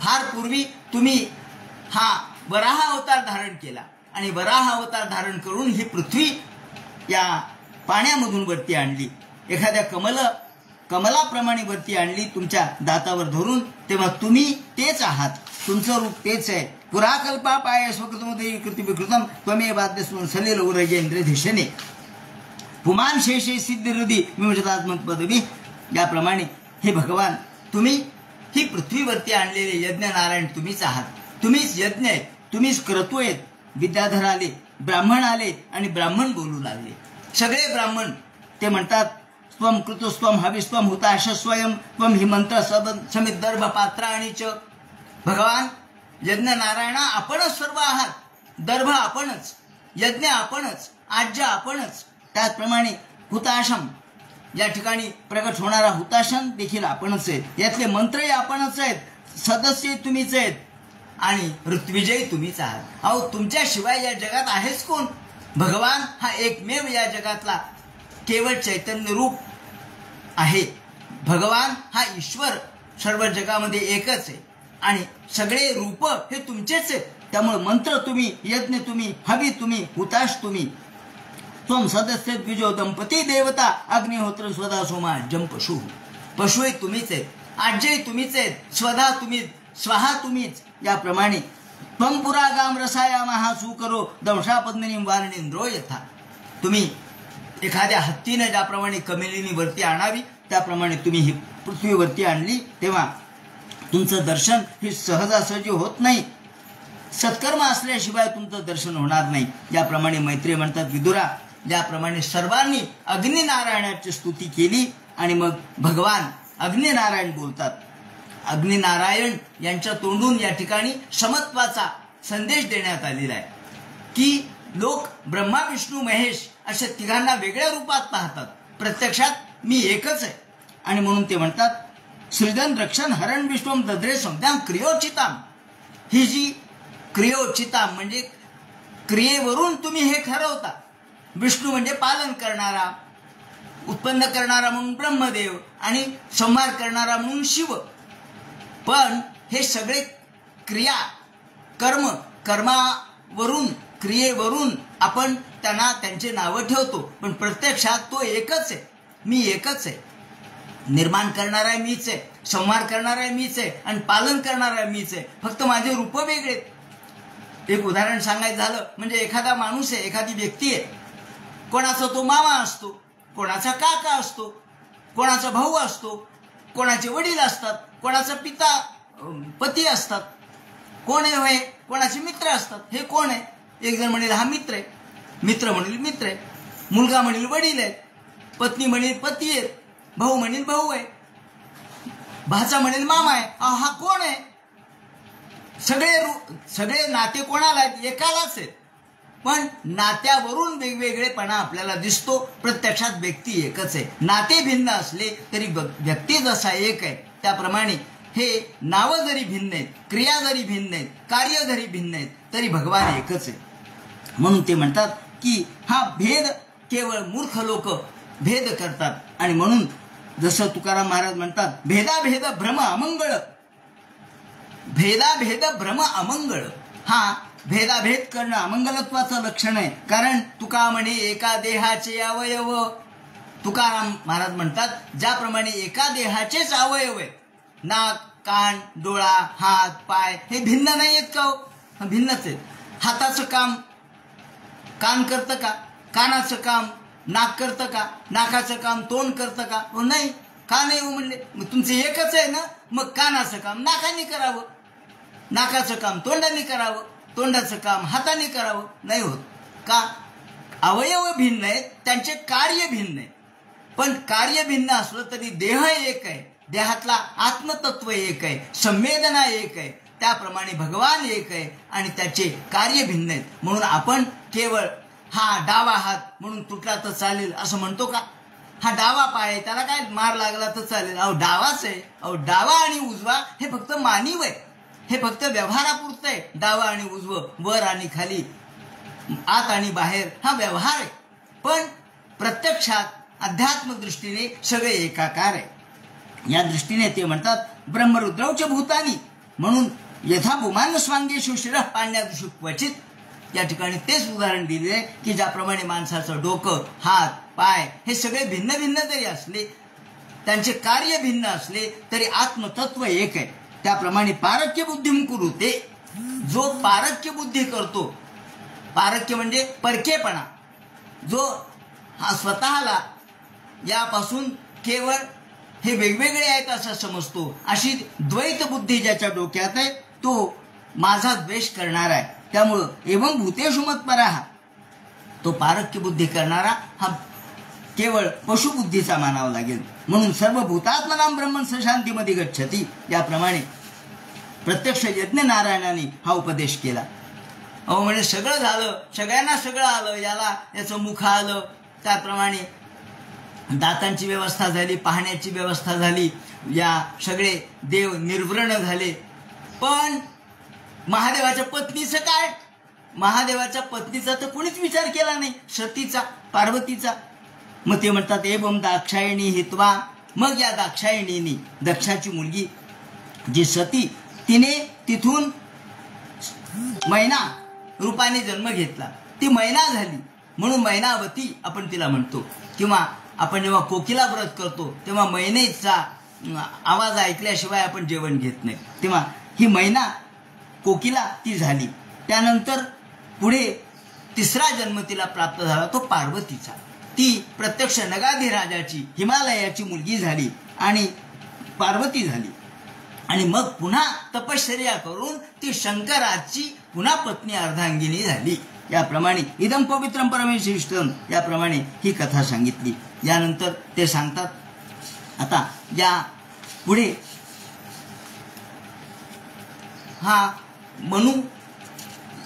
फार पूर्वी तुम्ही हा वराह अवतार धारण केला आणि वराह अवतार धारण करून ही पृथ्वी या पाण्यामधून वरती आणली. एखाद्या कमलाप्रमाणे वरती आणली तुमच्या दातावर धरून. तेव्हा तुम्ही तेच आहात, तुमचं रूप तेच आहे. पुराकल्पा पाय स्वकृतमोदय कृती विकृतम त्वमे वाद्य सलिल उरगेंद्र धिषणे पुमान शेषे सिद्ध हृदी विमोचनात्मक पदवी. याप्रमाणे हे भगवान तुम्ही ही पृथ्वीवरती आणलेले यज्ञ नारायण तुम्हीच आहात. तुम्हीच यज्ञ आहेत, तुम्हीच क्रतू आहेत. विद्याधर आले, ब्राह्मण आले आणि ब्राह्मण बोलू लागले. सगळे ब्राह्मण ते म्हणतात स्वम कृतस्वम हविस्वम हुताश स्वयं त्वम हि मंत्र समित दर्भ पात्र आणि च. भगवान यज्ञ नारायणा आपणच सर्व आहात. दर्भ आपणच, यज्ञ आपणच, आज्य आपणच. त्याचप्रमाणे हुताशम या ठिकाणी प्रगट होणारा हुताशन देखील आपणच आहे. यातले मंत्रही आपणच आहेत, सदस्य तुम्हीच आहेत आणि ऋत्विजय तुम्हीच आहात. अहो तुमच्याशिवाय या जगात आहेच कोण? भगवान हा एकमेव या जगातला केवळ चैतन्य रूप आहे. भगवान हा ईश्वर सर्व जगामध्ये एकच आहे आणि सगळे रूप हे तुमचेच आहेत. त्यामुळे मंत्र तुम्ही, यज्ञ तुम्ही, हवी तुम्ही, हुताश तुम्ही. त्वम सदस्य द्विजो दंपती देवता अग्निहोत्र स्वदा सोमा जम पशु. पशुही तुम्हीच आहेत, आज्यही तुम्हीच आहेत, स्वधा तुम्हीच, स्वाहा तुम्हीच. याप्रमाणे त्वम पुरा गाम रसाया महासू करो दंशापत्नी वारणेंद्रो यथा. तुम्ही एखाद्या हत्तीने ज्याप्रमाणे कमेलिनी वरती आणावी त्याप्रमाणे तुम्ही ही पृथ्वीवरती आणली. तेव्हा तुमचं दर्शन हे सहजासहजी होत नाही. सत्कर्म असल्याशिवाय तुमचं दर्शन होणार नाही. याप्रमाणे मैत्रेय म्हणतात विदुरा, ज्याप्रमाणे सर्वांनी अग्निनारायणाची स्तुती केली आणि मग भगवान अग्निनारायण बोलतात. अग्निनारायण यांच्या तोंडून या ठिकाणी समत्वाचा संदेश देण्यात आलेला आहे की लोक ब्रह्मा विष्णू महेश अशा तिघांना वेगळ्या रूपात पाहतात, प्रत्यक्षात मी एकच आहे. आणि म्हणून ते म्हणतात सृजन रक्षण हरण विश्वम दद्रे संध्याम क्रियोचिताम. ही जी क्रियोचिताम म्हणजे क्रियेवरून तुम्ही हे ठरवता. विष्णू म्हणजे पालन करणारा, उत्पन्न करणारा म्हणून ब्रह्मदेव आणि संहार करणारा म्हणून शिव. पण हे सगळे क्रिया कर्मावरून क्रियेवरून आपण त्यांना त्यांचे नावं ठेवतो, पण प्रत्यक्षात तो एकच आहे, मी एकच आहे. निर्माण करणारा मीच आहे, संहार करणारा मीच आहे आणि पालन करणारा मीच आहे, फक्त माझे रूप वेगळे. एक उदाहरण सांगायचं झालं म्हणजे एखादा माणूस आहे, एखादी व्यक्ती आहे, कोणाचा तो मामा असतो, कोणाचा काका असतो, कोणाचा भाऊ असतो, कोणाचे वडील असतात, कोणाचा पती असतात, कोण आहे, कोणाचे मित्र असतात. हे कोण आहे? एक जण म्हणेल हा मित्र आहे, मित्र म्हणेल मित्र आहे, मुलगा म्हणेल वडील आहे, पत्नी म्हणेल पती आहे, भाऊ म्हणेल भाऊ आहे, भाचा म्हणेल मामा आहे. हा कोण आहे? सगळे नाते कोणाला आहेत? एकालाच आहेत, पण नात्यावरून वेगवेगळेपणा आपल्याला दिसतो. प्रत्यक्षात व्यक्ती एकच आहे. नाते भिन्न असले तरी व्यक्ती जसा एक आहे त्याप्रमाणे हे नावं जरी भिन्न आहेत, क्रिया जरी भिन्न आहेत, कार्य जरी भिन्न आहेत, तरी भगवान एकच आहे. म्हणून ते म्हणतात की हा भेद केवळ मूर्ख लोक भेद करतात आणि म्हणून जसं तुकाराम महाराज म्हणतात, भेदाभेद भ्रम अमंगळ, भेदाभेद भ्रम अमंगळ. हा भेदाभेद करणं अमंगलत्वाचं लक्षण आहे. कारण तुका म्हणे एका देहाचे अवयव, तुकाराम महाराज म्हणतात ज्याप्रमाणे एका देहाचेच अवयव आहेत, नाक, कान, डोळा, हात, पाय हे भिन्न नाही आहेत का? भिन्नच आहेत. हाताचं काम कान करतं का? कानाचं काम नाक करतं का? नाकाचं काम तोंड करतं का? हो नाही. का नाही हो म्हणले? मग तुमचं एकच आहे ना, मग कानाचं काम नाकाने करावं, नाकाचं काम तोंडाने करावं, तोंडाचं काम हाताने करावं. नाही होत का? अवयव भिन्न आहेत, त्यांचे कार्य भिन्न आहे. पण कार्य भिन्न असलं तरी देह एक आहे, देहातला आत्मतत्व एक आहे, संवेदना एक आहे. त्याप्रमाणे भगवान एक आहे आणि त्याचे कार्य भिन्न आहेत. म्हणून आपण केवळ हा डावा हात म्हणून तुटला तर चालेल असं म्हणतो का? हा डावा पाय आहे, त्याला काय मार लागला तर चालेल? अहो डावाच आहे. अहो डावा आणि उजवा हे फक्त मानीव आहे, हे फक्त व्यवहारापुरतं आहे. डावा आणि उजवं, वर आणि खाली, आत आणि बाहेर हा व्यवहार आहे. पण प्रत्यक्षात अध्यात्म दृष्टीने सगळे एकाकार आहे. या दृष्टीने ते म्हणतात ब्रह्मरुद्रौच भूतानी, म्हणून यथा भूमान स्वांगेषु शिरः पाण्यादृशु क्वचित. या ठिकाणी तेच उदाहरण दिले आहे की ज्याप्रमाणे माणसाचं डोकं, हात, पाय हे सगळे भिन्न भिन्न जरी असले, त्यांचे कार्य भिन्न असले तरी आत्मतत्व एक आहे. त्याप्रमाणे पारक्य बुद्धिं कुरुते, जो पारक्य बुद्धी करतो, पारक्य म्हणजे परकेपणा, जो हा स्वतःला यापासून केवळ हे वेगवेगळे आहेत असं समजतो, अशी द्वैत बुद्धी ज्याच्या डोक्यात आहे तो माझा द्वेष करणारा आहे. त्यामुळं एवं भूतेषु मत्परः, तो पारक्य बुद्धी करणारा हा केवळ पशुबुद्धीचा मानावा लागेल. म्हणून सर्व भूतात्मनां ब्रह्मन् स शांतीमध्ये गच्छति. याप्रमाणे प्रत्यक्ष यज्ञ नारायणाने हा उपदेश केला. अहो म्हणजे सगळं झालं, सगळ्यांना सगळं आलं, याला याचं मुख आलं, त्याप्रमाणे दातांची व्यवस्था झाली, पाहण्याची व्यवस्था झाली, या सगळे देव निर्वृण झाले. पण महादेवाच्या पत्नीचं काय? महादेवाच्या पत्नीचा तर कोणीच विचार केला नाही, सतीचा, पार्वतीचा. मग ते म्हणतात एवं दाक्षायणी हित्वा. मग या दाक्षायणीने, दक्षाची मुलगी जी सती, तिने तिथून मैना रूपाने जन्म घेतला. ती मैना झाली म्हणून मैनावती आपण तिला म्हणतो. किंवा आपण जेव्हा कोकिला व्रत करतो तेव्हा मैनेचा आवाज ऐकल्याशिवाय आपण जेवण घेत नाही. तेव्हा ही मैना कोकिला ती झाली. त्यानंतर पुढे तिसरा जन्म तिला प्राप्त झाला तो पार्वतीचा. ती प्रत्यक्ष नगाधिराजाची, हिमालयाची मुलगी झाली आणि पार्वती झाली. आणि मग पुन्हा तपश्चर्या करून ती शंकराची पुन्हा पत्नी अर्धांगिनी झाली. याप्रमाणे इदं पवित्रं परमेश्वरं, याप्रमाणे ही कथा सांगितली. यानंतर ते सांगतात आता या पुढे हा मनू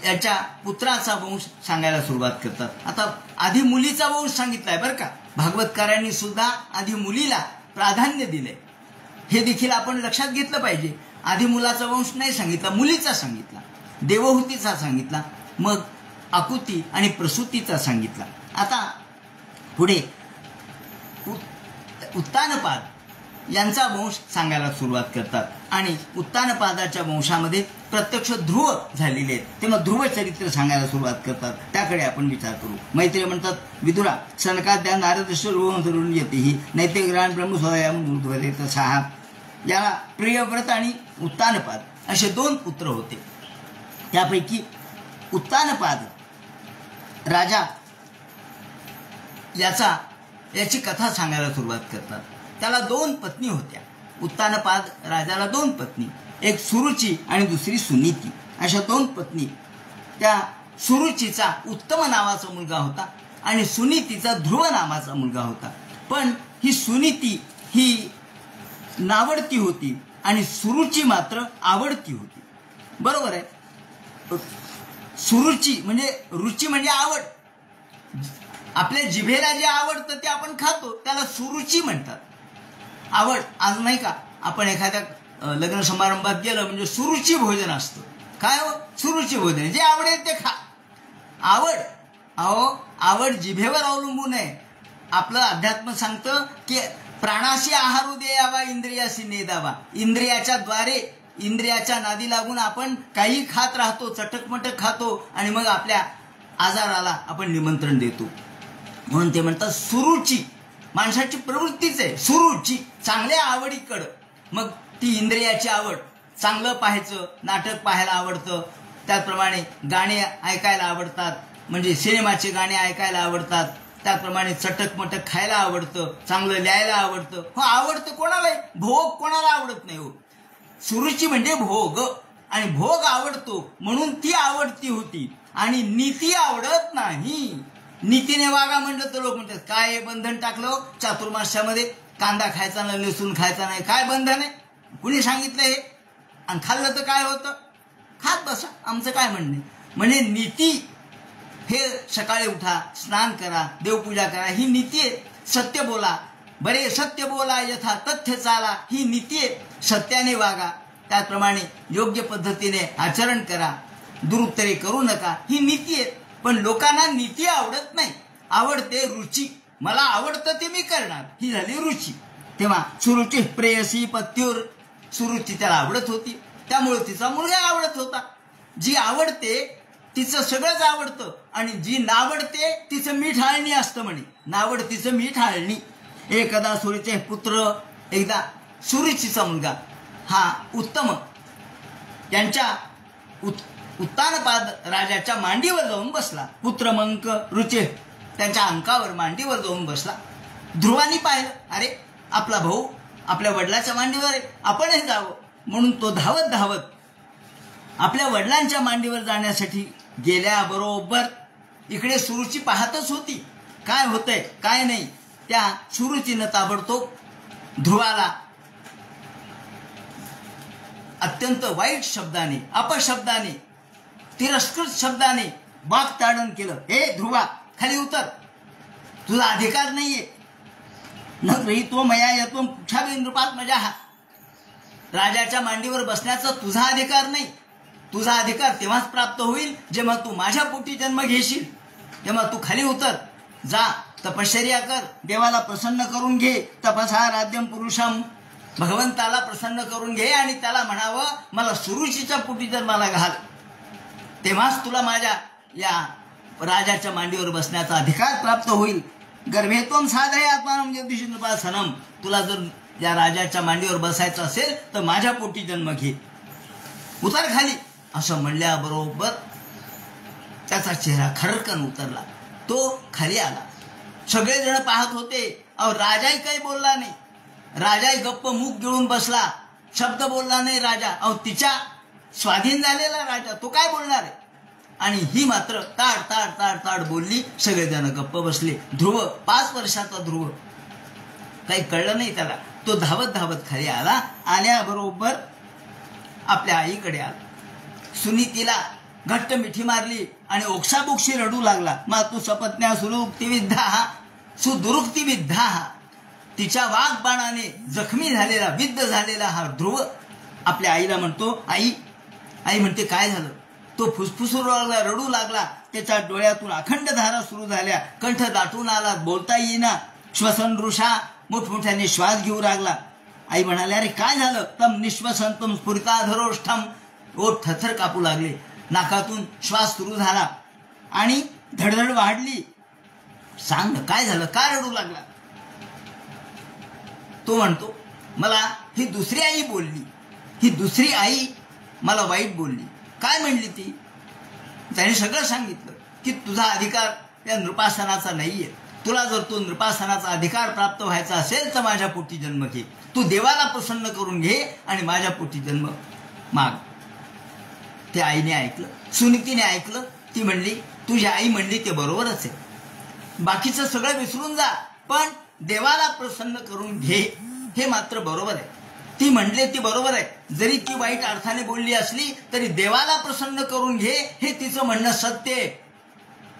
याच्या पुत्राचा वंश सांगायला सुरुवात करतात. आता आधी मुलीचा वंश सांगितलाय बरं का. भागवतकारांनी सुद्धा आधी मुलीला प्राधान्य दिलंय, हे देखील आपण लक्षात घेतलं पाहिजे. आधी मुलाचा वंश नाही सांगितला, मुलीचा सांगितला, देवहूतीचा सांगितला, मग आकुती आणि प्रसूतीचा सांगितला. आता पुढे उत्तानपाद यांचा वंश सांगायला सुरुवात करतात. आणि उत्तानपादाच्या वंशामध्ये प्रत्यक्ष ध्रुव झालेले आहेत, तेव्हा ध्रुव चरित्र सांगायला सुरुवात करतात. त्याकडे आपण विचार करू. मैत्रेय म्हणतात विदुरा सनकाद्या नारदश्च रोहन येते नैतिक ग्रहण ब्रह्मस्वयं तसा. याला प्रियव्रत आणि उत्तानपाद असे दोन पुत्र होते. त्यापैकी उत्तानपाद राजा याची कथा सांगायला सुरुवात करतात. त्याला दोन पत्नी होत्या. उत्तानपाद राजाला दोन पत्नी, एक सुरुची आणि दुसरी सुनीती, अशा दोन पत्नी. त्या सुरुचीचा उत्तम नावाचा मुलगा होता आणि सुनीतीचा ध्रुव नावाचा मुलगा होता. पण ही सुनीती ही नावडती होती आणि सुरुची मात्र आवडती होती. बरोबर आहे. सुरुची म्हणजे रुची म्हणजे आवड. आपल्या जिभेला जे आवडतं ते आपण खातो त्याला सुरुची म्हणतात. आवड. आज नाही का आपण एखाद्या लग्न समारंभात गेलं म्हणजे सुरुची भोजन असतं. काय हो? सुरुची भोजन, जे आवडेल ते खा. आवड अहो, आवड जिभेवर अवलंबून आहे. आपलं अध्यात्म सांगतं की प्राणाशी आहारू द्यावा, इंद्रियाशी नेदावा. इंद्रियाच्या द्वारे, इंद्रियाच्या नादी लागून आपण काही खात राहतो, चटकमटक खातो आणि मग आपल्या आजाराला आपण निमंत्रण देतो. म्हणून ते म्हणतात सुरुची. माणसाची प्रवृत्तीच आहे सुरुची, चांगल्या आवडीकडं. मग ती इंद्रियाची आवड, चांगलं पाहायचं, नाटक पाहायला आवडतं, त्याचप्रमाणे गाणे ऐकायला आवडतात, म्हणजे सिनेमाचे गाणे ऐकायला आवडतात, त्याचप्रमाणे चटकमटक खायला आवडतं, चांगलं लिहायला आवडतं. हो, आवडतं कोणाला, भोग कोणाला आवडत नाही. हो, सुरुची म्हणजे भोग, आणि भोग आवडतो म्हणून ती आवडती होती. आणि नीती आवडत नाही. नीतीने वागा म्हणलं तर लोक म्हणतात काय हे बंधन टाकलं चातुर्मास्यामध्ये, कांदा खायचा नाही, लसूण खायचा नाही, काय बंधन आहे, कुणी सांगितलं हे? आणि खाल्लं तर काय होतं, खात बसा, आमचं काय म्हणणे. म्हणजे नीती हे सकाळी उठा, स्नान करा, देवपूजा करा, ही नीती आहे. सत्य बोला, बरे सत्य बोला, यथा तथ्य चाला, ही नीती आहे. सत्याने वागा, त्याचप्रमाणे योग्य पद्धतीने आचरण करा, दुरुत्तरे करू नका, ही नीती आहे. पण लोकांना नीती आवडत नाही, आवडते रुची. मला आवडतं ते मी करणार, ही झाली रुची. तेव्हा सुरुची प्रेयसी पत्यूर, सुरुची त्याला आवडत होती, त्यामुळे तिचा मुलगा आवडत होता. जी आवडते तिचं सगळंच आवडतं, आणि जी नावडते तिचं मीठ हाळणी असतं म्हणे. नावडतीचं मीठ हाळणी. एकदा सुरुचे पुत्र, एकदा सुरुचीचा मुलगा हा उत्तम यांच्या उत्तानपाद राजाच्या मांडीवर जाऊन बसला. पुत्र मंक रुचे त्यांच्या अंकावर मांडीवर जाऊन बसला. ध्रुवानी पाहिलं, अरे आपला भाऊ आपल्या वडिलाच्या मांडीवर आहे, आपणही जावं. म्हणून तो धावत धावत आपल्या वडिलांच्या मांडीवर जाण्यासाठी गेल्याबरोबर इकडे सुरुची पाहतच होती काय होतंय काय नाही. त्या सुरुचीनं ताबडतोब ध्रुवाला अत्यंत वाईट शब्दाने, अपशब्दाने, तिरस्कृत शब्दाने वाकताडन केलं. हे ध्रुवा, खाली उतर, तुझा अधिकार नाहीये. न तो मया येतो कुठावी नृपात मजा. हा राजाच्या मांडीवर बसण्याचा तुझा अधिकार नाही. तुझा अधिकार तेव्हाच प्राप्त होईल जेव्हा तू माझ्या पोटी जन्म घेशील. तेव्हा तू खाली उतर, जा तपश्चर्या कर, देवाला प्रसन्न करून घे. तपसा राज्यम पुरुषम, भगवंताला प्रसन्न करून घे आणि त्याला म्हणावं मला सुरुचीच्या पोटी जन्माला घाल, तेव्हाच तुला माझ्या या राजाच्या मांडीवर बसण्याचा अधिकार प्राप्त होईल. गर्भेत्वम साधय आत्मानम जगदीश नृपासनम, तुला जर या राजाच्या मांडीवर बसायचं असेल तर माझ्या पोटी जन्म घे, उतर खाली. असं म्हणल्याबरोबर त्याचा चेहरा खरकन उतरला, तो खाली आला. सगळेजण पाहत होते. अहो, राजाही काही बोलला नाही. राजाही गप्प मुख गिळून बसला, शब्द बोलला नाही राजा. अहो, तिच्या स्वाधीन झालेला राजा, तो काय बोलणार आहे. आणि ही मात्र ताड ताड ताड ताड बोलली. सगळेजण गप्प बसले. ध्रुव, 5 वर्षाचा ध्रुव, काही कळलं नाही त्याला. तो धावत धावत खाली आला. आल्याबरोबर आपल्या आईकडे आला. सुनीतीला घट्ट मिठी मारली आणि ओक्साबोक्षी रडू लागला. मातू सपत्न्या सुरुक्ती विद्धा सुदुरुक्ती विद्धा. तिच्या वाघ बाणाने जखमी झालेला, विद्ध झालेला हा ध्रुव आपल्या आईला म्हणतो, आई. आई म्हणते काय झालं. तो फुसफुसू लागला, रडू लागला. त्याच्या डोळ्यातून अखंड धारा सुरू झाल्या. कंठ दाटून आला, बोलता येईना. श्वसन रुषा, मोठमोठ्याने श्वास घेऊ लागला. आई म्हणाले, अरे काय झालं. तम निश्वसंतम स्फुरिताधरोष्ठम, ओठ थरथर कापू लागले. नाकातून श्वास सुरू झाला आणि धडधड वाढली. सांग काय झालं, का रडू लागला. तो म्हणतो, मला ही दुसरी आई बोलली. ही दुसरी आई मला वाईट बोलली. काय म्हणली ती. त्याने सगळं सांगितलं की तुझा अधिकार या नृपासनाचा नाहीये. तुला जर तो नृपासनाचा अधिकार प्राप्त व्हायचा असेल तर माझ्या पोटी जन्म घे. तू देवाला प्रसन्न करून घे आणि माझ्या पोटी जन्म माग. त्या आईने ऐकलं, सुनीतीने ऐकलं. ती म्हणली, तुझी आई म्हणली ते बरोबरच आहे. बाकीचं सगळं विसरून जा, पण देवाला प्रसन्न करून घे हे मात्र बरोबर आहे. ती म्हणले ती बरोबर आहे. जरी ती वाईट अर्थाने बोलली असली तरी देवाला प्रसन्न करून घे हे तिचं म्हणणं सत्य आहे.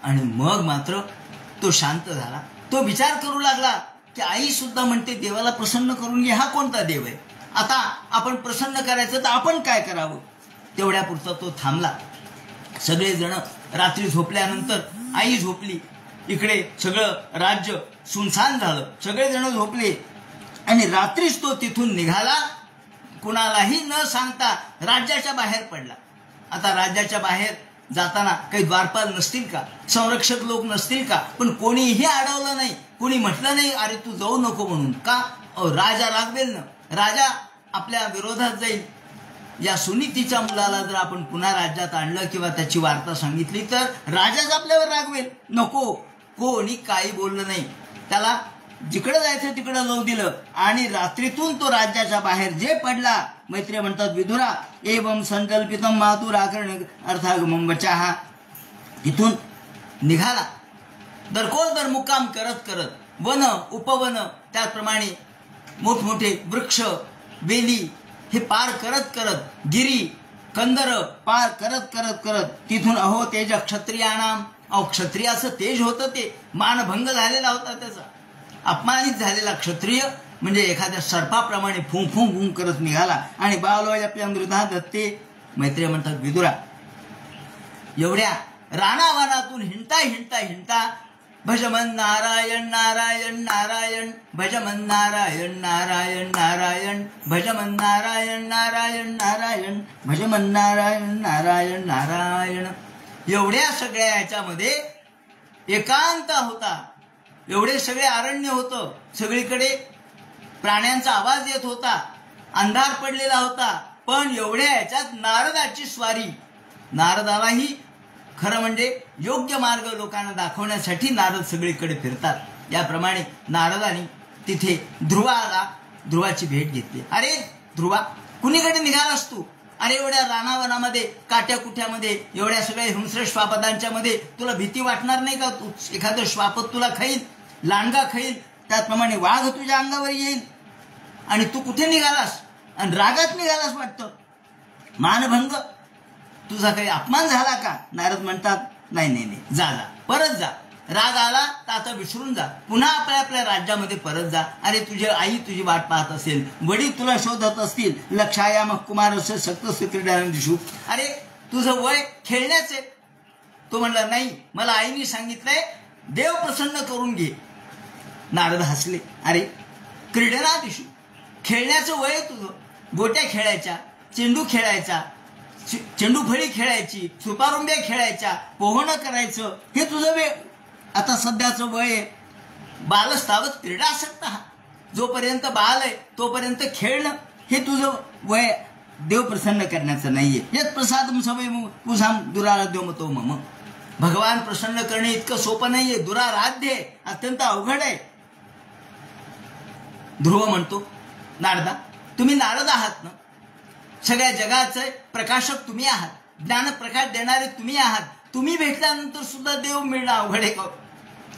आणि मग मात्र तो शांत झाला. तो विचार करू लागला की आई सुद्धा म्हणते देवाला प्रसन्न करून घे, हा कोणता देव आहे. आता आपण प्रसन्न करायचं तर आपण काय करावं. तेवढ्यापुरता तो थांबला. सगळेजण रात्री झोपल्यानंतर आई झोपली, इकडे सगळं राज्य सुनसान झालं, सगळेजण झोपले आणि रात्रीच तो तिथून निघाला, कुणालाही न सांगता राज्याच्या बाहेर पडला. आता राज्याच्या बाहेर जाताना काही द्वारपाल नसतील का, संरक्षक लोक नसतील का, पण कोणीही अडवलं नाही, कोणी म्हटलं नाही अरे तू जाऊ नको म्हणून. का? राजा रागवेल ना, राजा आपल्या विरोधात जाईल. या सुनीतीच्या मुलाला जर आपण पुन्हा राज्यात आणलं किंवा त्याची वार्ता सांगितली तर राजाच आपल्यावर रागवेल. नको, कोणी काही बोललं नाही, त्याला जिकडे जायचं तिकडे जाऊ दिलं आणि रात्रीतून तो राज्याच्या बाहेर जे पडला. मैत्रेय म्हणतात विदुरा एवं संकल्पितम मातुराकरण अर्थागमं वचः. इथून निघाला, दरकोल दर मुक्काम करत करत वन उपवन, त्याचप्रमाणे मोठमोठे वृक्ष वेली हे पार करत करत, गिरी कंदर पार करत करत करत तिथून अहो तेज क्षत्रियाणाम. अहो क्षत्रियाचं तेज होतं, ते मानभंग झालेला होता, त्याचा अपमानित झालेला क्षत्रिय म्हणजे एखाद्या सर्पाप्रमाणे फुं फुं फुं करत निघाला आणि बावलोय आपल्या मृदा दत्ते. मैत्रेय म्हणतात विदुरा एवढ्या रानावानातून हिंडता हिंडता हिंडता भजमन नारायण नारायण नारायण, भजमन नारायण नारायण नारायण, भजमन नारायण नारायण नारायण, भजमन नारायण नारायण नारायण. एवढ्या सगळ्या याच्यामध्ये एकांत होता, एवढे सगळे अरण्य होतं, सगळीकडे प्राण्यांचा आवाज येत होता, अंधार पडलेला होता, पण एवढ्या याच्यात नारदाची स्वारी. नारदालाही खरं म्हणजे योग्य मार्ग लोकांना दाखवण्यासाठी नारद सगळीकडे फिरतात. याप्रमाणे नारदाने तिथे ध्रुवाची भेट घेतली. अरे ध्रुवा, कुणीकडे निघालास तू? अरे एवढ्या रानावनामध्ये काट्या कुठ्यामध्ये एवढ्या सगळ्या हिंस्र श्वापदांच्या मध्ये तुला भीती वाटणार नाही का? तू एखादं श्वापद तुला खाईल, लांडगा खाईल, त्याचप्रमाणे वाघ तुझ्या अंगावर येईल आणि तू कुठे निघालास? आणि रागात निघालास वाटतं. मानभंग, तुझा काही अपमान झाला का? नारद म्हणतात नाही नाही नाही, जा जा, परत जा. राग आला तर आता विसरून जा, पुन्हा आपल्या आपल्या राज्यामध्ये परत जा. अरे तुझी आई तुझी वाट पाहत असेल, वडील तुला शोधत असतील. लक्षाया मग कुमार असे सक्त क्रीडा दिसू. अरे तुझं वय खेळण्याचे. तो म्हणला नाही, मला आईने सांगितलंय देव प्रसन्न करून घे. नारद हसले. अरे क्रीडा दिसू, खेळण्याचं वय तुझं. गोट्या खेळायच्या, चेंडू खेळायचा, चेंडू फळी खेळायची, सुपारुंब्या खेळायच्या, पोहणं करायचं, हे तुझं वेळ. आता सध्याचं वय आहे. बालस्तावत क्रीडासक्त. जोपर्यंत बाल आहे तोपर्यंत खेळणं हे तुझं वय देव प्रसन्न करण्याचं नाहीये. यत प्रसादम सवय पुसाम दुराराध्योमतो मम. भगवान प्रसन्न करणे इतकं सोपं नाहीये, दुराराध्य आहे, अत्यंत अवघड आहे. ध्रुव म्हणतो नारदा, तुम्ही नारद आहात ना, सगळ्या जगाचे प्रकाशक तुम्ही आहात, ज्ञान प्रकाश देणारे तुम्ही आहात. तुम्ही भेटल्यानंतर सुद्धा देव मिळणं अवघड आहे का?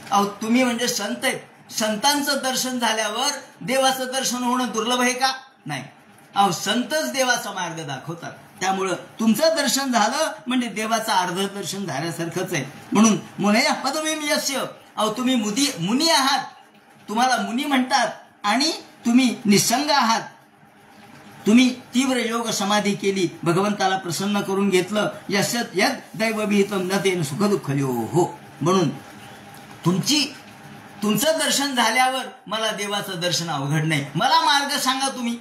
अहो तुम्ही म्हणजे संत आहेत, संतांचं दर्शन झाल्यावर देवाचं दर्शन होणं दुर्लभ आहे का? नाही. अहो संतच देवाचा मार्ग दाखवतात, त्यामुळं तुमचं दर्शन झालं म्हणजे देवाचं अर्ध दर्शन झाल्यासारखंच आहे. म्हणून मुनया पदवीम यस्य. अहो तुम्ही मुनी आहात, तुम्हाला मुनी म्हणतात आणि तुम्ही निसंग आहात. तुम्ही तीव्र योग समाधी केली, भगवंताला प्रसन्न करून घेतलं. यस्यत यद दैवविहितम न तेन सुख दुःख हो. म्हणून तुमचं दर्शन झाल्यावर मला देवाचं दर्शन अवघड नाही, मला मार्ग सांगा तुम्ही.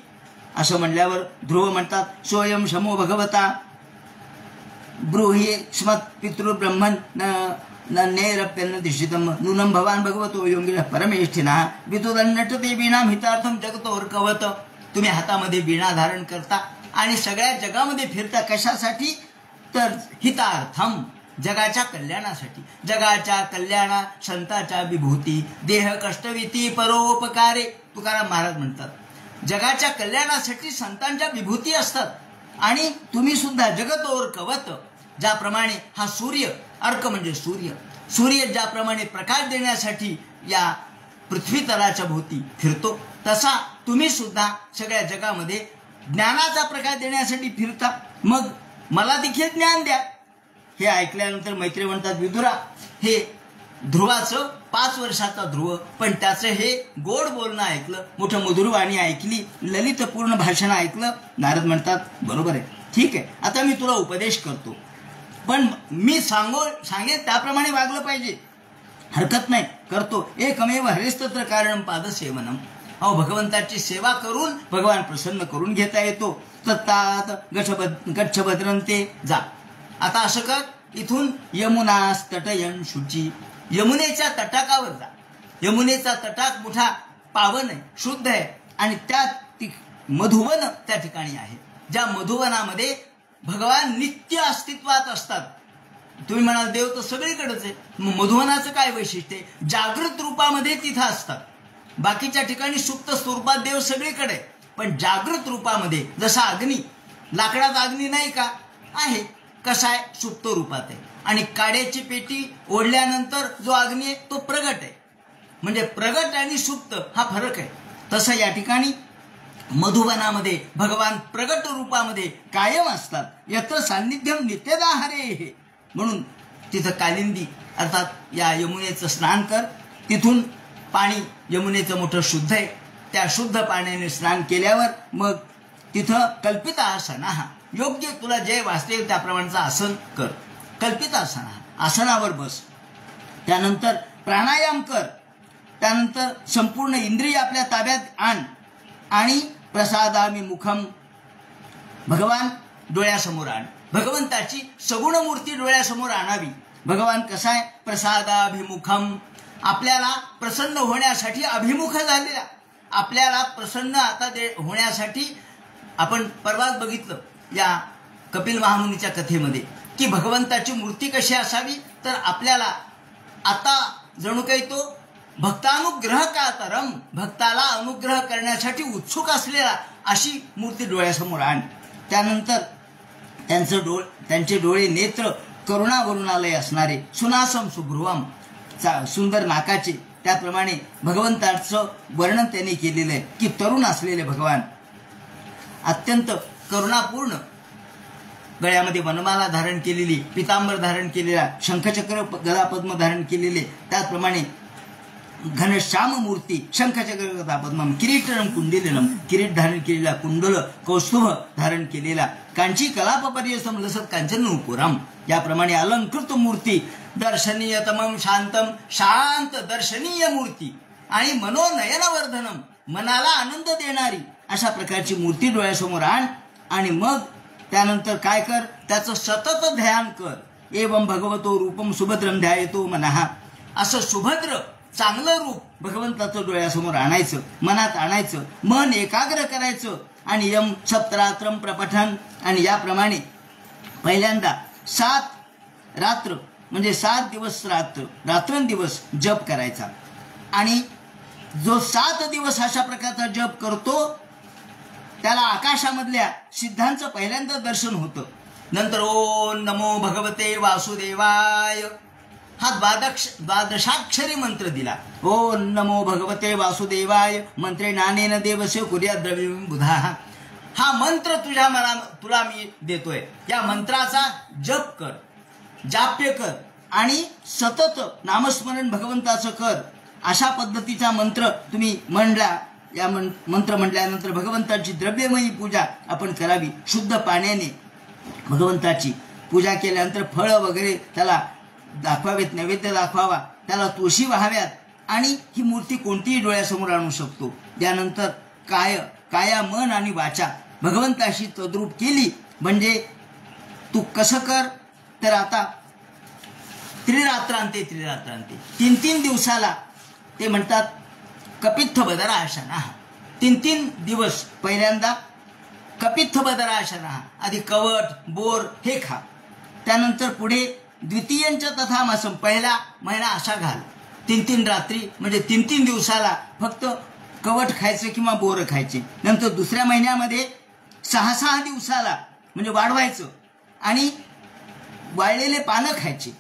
असं म्हणल्यावर ध्रुव म्हणतात सोयम शमो भगवता ब्रूहि स्मत् पितृब्रह्मन् नैरप्यन्न दिशितम नूनम भवान भगवतो योगिन परमेष्ठिनः विदुदन्नटते वीणाम हितार्थम जगतोर्कवत. तुम्ही हातामध्ये वीणा धारण करता आणि सगळ्या जगामध्ये फिरता. कशासाठी? तर हितार्थम, जगाच्या कल्याणासाठी. जगाच्या कल्याणा संताच्या विभूती देह कष्टविती परोपकारे. तुकाराम महाराज म्हणतात जगाच्या कल्याणासाठी संतांच्या विभूती असतात. आणि तुम्ही सुद्धा जगतोर कवत. ज्याप्रमाणे हा सूर्य, अर्क म्हणजे सूर्य ज्याप्रमाणे प्रकाश देण्यासाठी या पृथ्वी तलाच्या भोवती फिरतो, तसा तुम्ही सुद्धा सगळ्या जगामध्ये ज्ञानाचा प्रकाश देण्यासाठी फिरता. मग मला देखील ज्ञान द्या. हे ऐकल्यानंतर मैत्रेय म्हणतात विदुरा, हे ध्रुवाचं 5 वर्षाचा ध्रुव, पण त्याचं हे गोड बोलणं ऐकलं, मोठं मधुरवाणी ऐकली, ललितपूर्ण भाषण ऐकलं. नारद म्हणतात बरोबर आहे, ठीक आहे, आता मी तुला उपदेश करतो. पण मी सांगेन त्याप्रमाणे वागलं पाहिजे, हरकत नाही, करतो. एकमेव हरिस्तत्र कारण पादसेवनम. अहो, भगवंताची सेवा करून भगवान प्रसन्न करून घेता येतो. तत्तात गच्छ भद्रंते, जा. आता असं कर, इथून यमुनास तटयन शुची, यमुनेच्या तटाकावर जा. यमुनेचा तटाक मोठा पावन आहे, शुद्ध आहे, आणि त्यात मधुवन त्या ठिकाणी आहे. ज्या मधुवनामध्ये भगवान नित्य अस्तित्वात असतात. तुम्ही म्हणाल देव तर सगळीकडेच आहे, मग मधुवनाचं काय वैशिष्ट्य आहे? जागृत रूपामध्ये तिथं असतात. बाकीच्या ठिकाणी सुप्त स्वरूपात देव सगळीकडे, पण जागृत रूपामध्ये जसा अग्नी, लाकडात अग्नी नाही का? आहे. कसा आहे? सुप्त रूपात आहे. आणि काड्याची पेटी ओढल्यानंतर जो अग्नी आहे तो प्रगट आहे. म्हणजे प्रगट आणि सुप्त हा फरक आहे. तसं या ठिकाणी मधुवनामध्ये भगवान प्रगट रूपामध्ये कायम असतात. यत्र सान्निध्यम नित्यदा हरेः. म्हणून तिथं कालिंदी अर्थात या यमुनेचं स्नान कर. तिथून पाणी यमुनेचं मोठं शुद्ध आहे. त्या शुद्ध पाण्याने स्नान केल्यावर मग तिथं कल्पित आसन, योग्य तुला जे वाचते त्याप्रमाणेचं आसन कर. कल्पित आसन, आसनावर बस. त्यानंतर प्राणायाम कर. त्यानंतर संपूर्ण इंद्रिय आपल्या ताब्यात आण आणि प्रसादामि मुखम, भगवान डोळ्यासमोर आण. भगवंताची सगुण मूर्ती डोळ्यासमोर आणावी. भगवान कसा आहे? प्रसादाभिमुखम, आपल्याला प्रसन्न होण्यासाठी अभिमुख झालेला. आपल्याला प्रसन्न आता होण्यासाठी आपण परवाच बघितलं या कपिल महामुनीच्या कथेमध्ये की भगवंताची मूर्ती कशी असावी. तर आपल्याला आता जणू काही तो भक्तानुग्रह कातरम, भक्ताला अनुग्रह करण्यासाठी उत्सुक असलेला अशी मूर्ती डोळ्यासमोर आण. त्यानंतर त्यांचे डोळे नेत्र करुणावरुणालय असणारे, सुनासम सुभ्रुवम, सुंदर नाकाचे. त्याप्रमाणे भगवंताचं वर्णन त्यांनी केलेलं आहे की तरुण असलेले भगवान, अत्यंत करुणापूर्ण, गळ्यामध्ये वनमाला धारण केलेली, पितांबर धारण केलेला, शंखचक्र गदापद्म धारण केलेले, त्याचप्रमाणे घनश्याम मूर्ती, शंखचक्र गदापद्मम, किरीटम कुंडिलनम, किरीट धारण केलेला, कुंडल कौस्तुभ धारण केलेला, कांची कलापपर्यसम लसत कांचन नुपुरम, याप्रमाणे अलंकृत मूर्ती, दर्शनीयतमम शांतम, शांत दर्शनीय मूर्ती आणि मनोनयनवर्धनम, मनाला आनंद देणारी अशा प्रकारची मूर्ती डोळ्यासमोर आण. आणि मग त्यानंतर काय कर? त्याचं सतत ध्यान कर. एवं भगवतो रूपम सुभद्रम ध्यायतो मनः, असं सुभद्र चांगलं रूप भगवंताचं डोळ्यासमोर आणायचं, मनात आणायचं, मन एकाग्र करायचं. आणि यम सप्तरात्रम प्रपठन, आणि याप्रमाणे पहिल्यांदा 7 रात्र म्हणजे 7 दिवस रात्रंदिवस जप करायचा. आणि जो 7 दिवस अशा प्रकारचा जप करतो त्याला आकाशामधल्या सिद्धांचं पहिल्यांदा दर्शन होतं. नंतर ओम नमो भगवते वासुदेवाय हा द्वादशाक्षरी मंत्र दिला. ओम नमो भगवते वासुदेवाय मंत्रे नानेन देवस्य कुर्या द्रव्यम बुधा, हा मंत्र तुला मी देतोय. या मंत्राचा जप कर, जाप्य कर आणि सतत नामस्मरण भगवंताचं कर. अशा पद्धतीचा मंत्र तुम्ही म्हणला. या मंत्र म्हटल्यानंतर भगवंताची द्रव्यमयी पूजा आपण करावी. शुद्ध पाण्याने भगवंताची पूजा केल्यानंतर फळं वगैरे त्याला दाखवावेत, नैवेद्य दाखवावा, त्याला तुळशी वाहाव्यात. आणि ही मूर्ती कोणतीही डोळ्यासमोर आणू शकतो. त्यानंतर काया मन आणि वाचा भगवंताशी तद्रूप केली. म्हणजे तू कसं कर? तर आता त्रिरात्रांते 3 दिवसाला ते म्हणतात कपित्थ बदराशना. 3 दिवस पहिल्यांदा कपित्थ बदराशना, आधी कवट बोर हे खा. त्यानंतर पुढे द्वितीयंच तथा मासम, पहिला महिना असा घाल. 3 रात्री म्हणजे 3 दिवसाला फक्त कवट खायचं किंवा बोर खायचे. नंतर दुसऱ्या महिन्यामध्ये 6 दिवसाला म्हणजे वाढवायचं आणि वाळलेले पानं खायचे.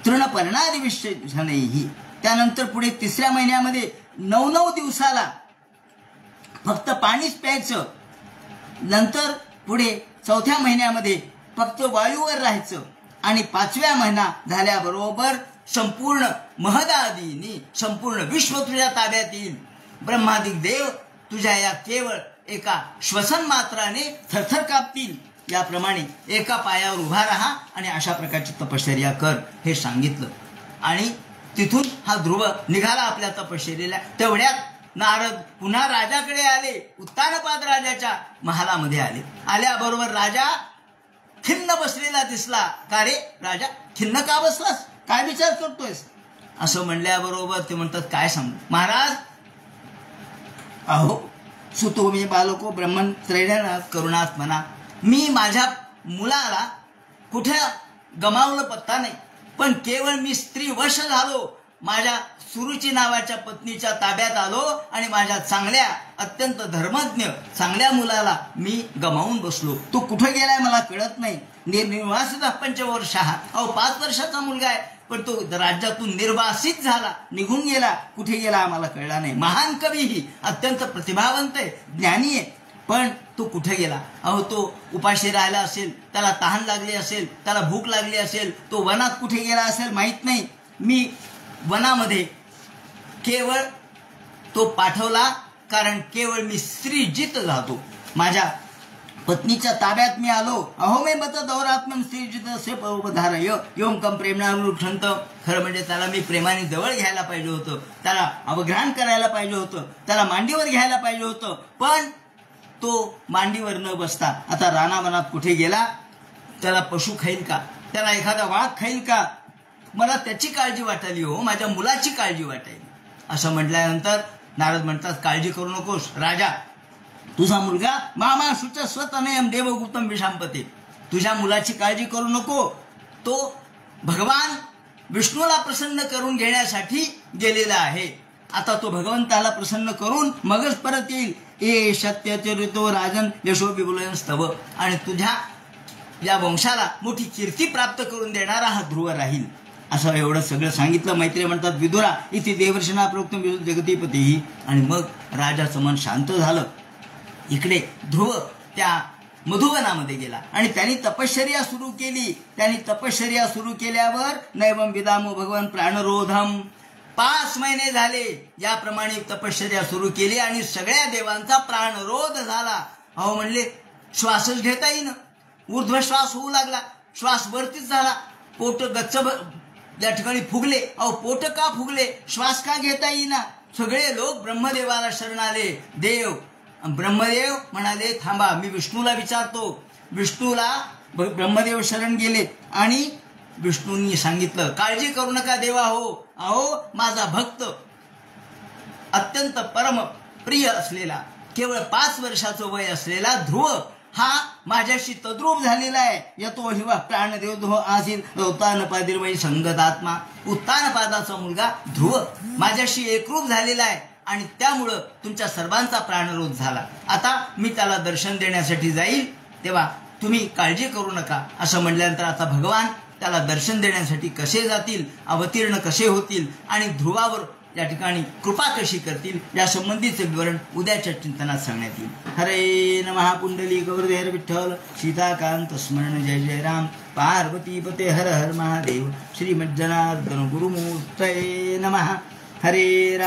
तृणपर्णादि विषयही. त्यानंतर पुढे 3ऱ्या महिन्यामध्ये 9 दिवसाला फक्त पाणीच प्यायचं. नंतर पुढे 4थ्या महिन्यामध्ये फक्त वायूवर राहायचं. आणि 5व्या महिना झाल्याबरोबर संपूर्ण महदादींनी संपूर्ण विश्व तुझ्या ताब्यात येईल. ब्रह्मादिक देव तुझ्या या केवळ एका श्वसन मात्राने थरथर कापतील. याप्रमाणे एका पायावर उभा राहा आणि अशा प्रकारची तपश्चर्या कर हे सांगितलं. आणि तिथून हा ध्रुव निघाला आपल्या तपश्चर्येला. तेवढ्यात नारद पुन्हा राजाकडे आले. उत्तानपाद राजाच्या महालामध्ये आले. आल्याबरोबर राजा खिन्न बसलेला दिसला. का रे राजा, खिन्न का बसलास? काय विचार करतोयस? असं म्हणल्याबरोबर ते म्हणतात, काय सांगू महाराज, अहो सुतो मी बालको ब्रह्मण त्रैण करुणात्मना. मी माझ्या मुलाला कुठे गमावलं पत्ता नाही, पण केवळ मी स्त्री वश झालो. माझ्या सुरुची नावाच्या पत्नीच्या ताब्यात आलो आणि माझ्या चांगल्या अत्यंत धर्मज्ञ चांगल्या मुलाला मी गमावून बसलो. तो कुठे गेलाय मला कळत नाही. निर्निवासितः पंचवर्ष. अहो 5 वर्षाचा मुलगा आहे, पण तो राज्यातून निर्वासित झाला, निघून गेला. कुठे गेला आम्हाला कळला नाही. महान कवी ही, अत्यंत प्रतिभावंत आहे, ज्ञानी आहे, पण तो कुठे गेला? अहो तो उपाशी राहिला असेल, त्याला तहान लागली असेल, त्याला भूक लागली असेल, तो वनात कुठे गेला असेल माहीत नाही. मी वनामध्ये केवळ तो पाठवला कारण केवळ मी स्त्रीजित जातो. माझ्या पत्नीच्या ताब्यात मी आलो. अहो मे बत दौरात्मन स्त्रीजित असे पवधारय योम कम प्रेमणा वृक्षंत. खरं म्हणजे त्याला मी प्रेमाने जवळ घ्यायला पाहिजे होतं, त्याला अवघ्राण करायला पाहिजे होतं, त्याला मांडीवर घ्यायला पाहिजे होतं, पण तो मांडीवर न बसता आता रानावनात कुठे गेला? त्याला पशु खाईल का? त्याला एखादा वाघ खाईल का? मला त्याची काळजी वाटायली हो, माझ्या मुलाची काळजी वाटायली. असं म्हटल्यानंतर नारद म्हणतात, काळजी करू नकोस राजा, तुझा मुलगा मामा शुच स्वतनयम देवगुप्तम विशांपते. तुझ्या मुलाची काळजी करू नको. तो भगवान विष्णूला प्रसन्न करून घेण्यासाठी गेलेला आहे. आता तो भगवंताला प्रसन्न करून मगच परत येईल. ए सत्यचरितो राजन यशो विपुलन स्तव. आणि तुझ्या या वंशाला मोठी कीर्ती प्राप्त करून देणारा हा ध्रुव राहील. असं एवढं सगळं सांगितलं. मैत्रेय म्हणतात, विदुरा इथे देवर्षणा प्रोक्तम जगतीपती. आणि मग राजाचं मन शांत झालं. इकडे ध्रुव त्या मधुवनामध्ये गेला आणि त्यांनी तपश्चर्या सुरू केली. त्यांनी तपश्चर्या सुरू केल्यावर नैवम विदामो भगवान प्राणरोधम. 5 महिने झाले याप्रमाणे तपश्चर्या सुरू केली आणि सगळ्या देवांचा प्राणरोध झाला. अहो म्हणले श्वासच घेता येईना, ऊर्ध्वश्वास होऊ लागला, श्वास वरतीच झाला, पोट गच्च या ठिकाणी फुगले. अहो पोट का फुगले, श्वास का घेता येईना? सगळे लोक ब्रह्मदेवाला शरण आले. ब्रह्मदेव म्हणाले, थांबा मी विष्णूला विचारतो. विष्णूला ब्रह्मदेव शरण गेले आणि विष्णूंनी सांगितलं, काळजी करू नका देवा हो. अहो माझा भक्त अत्यंत परम प्रिय असलेला केवळ 5 वर्षाचं वय असलेला ध्रुव हा माझ्याशी तद्रूप झालेला आहे. यतो हिवा प्राणदेव आसीन उत्तानपादिर्वयी संगतात्मा. उत्तानपादाचा मुलगा ध्रुव माझ्याशी एकरूप झालेला आहे आणि त्यामुळं तुमच्या सर्वांचा प्राणरोध झाला. आता मी त्याला दर्शन देण्यासाठी जाईल, तेव्हा तुम्ही काळजी करू नका. असं म्हटल्यानंतर आता भगवान त्याला दर्शन देण्यासाठी कसे जातील, अवतीर्ण कसे होतील आणि ध्रुवावर या ठिकाणी कृपा कशी करतील या संबंधीचे विवरण उद्याच्या चिंतनात सांगण्यात येईल. हरे नमः. पुंडली गौरधर विठ्ठल सीताकांत स्मरण जय जय राम. पार्वती पते हर हर महादेव. श्रीमज्जनार्दन गुरुमूर्तये नमः. हरे राम.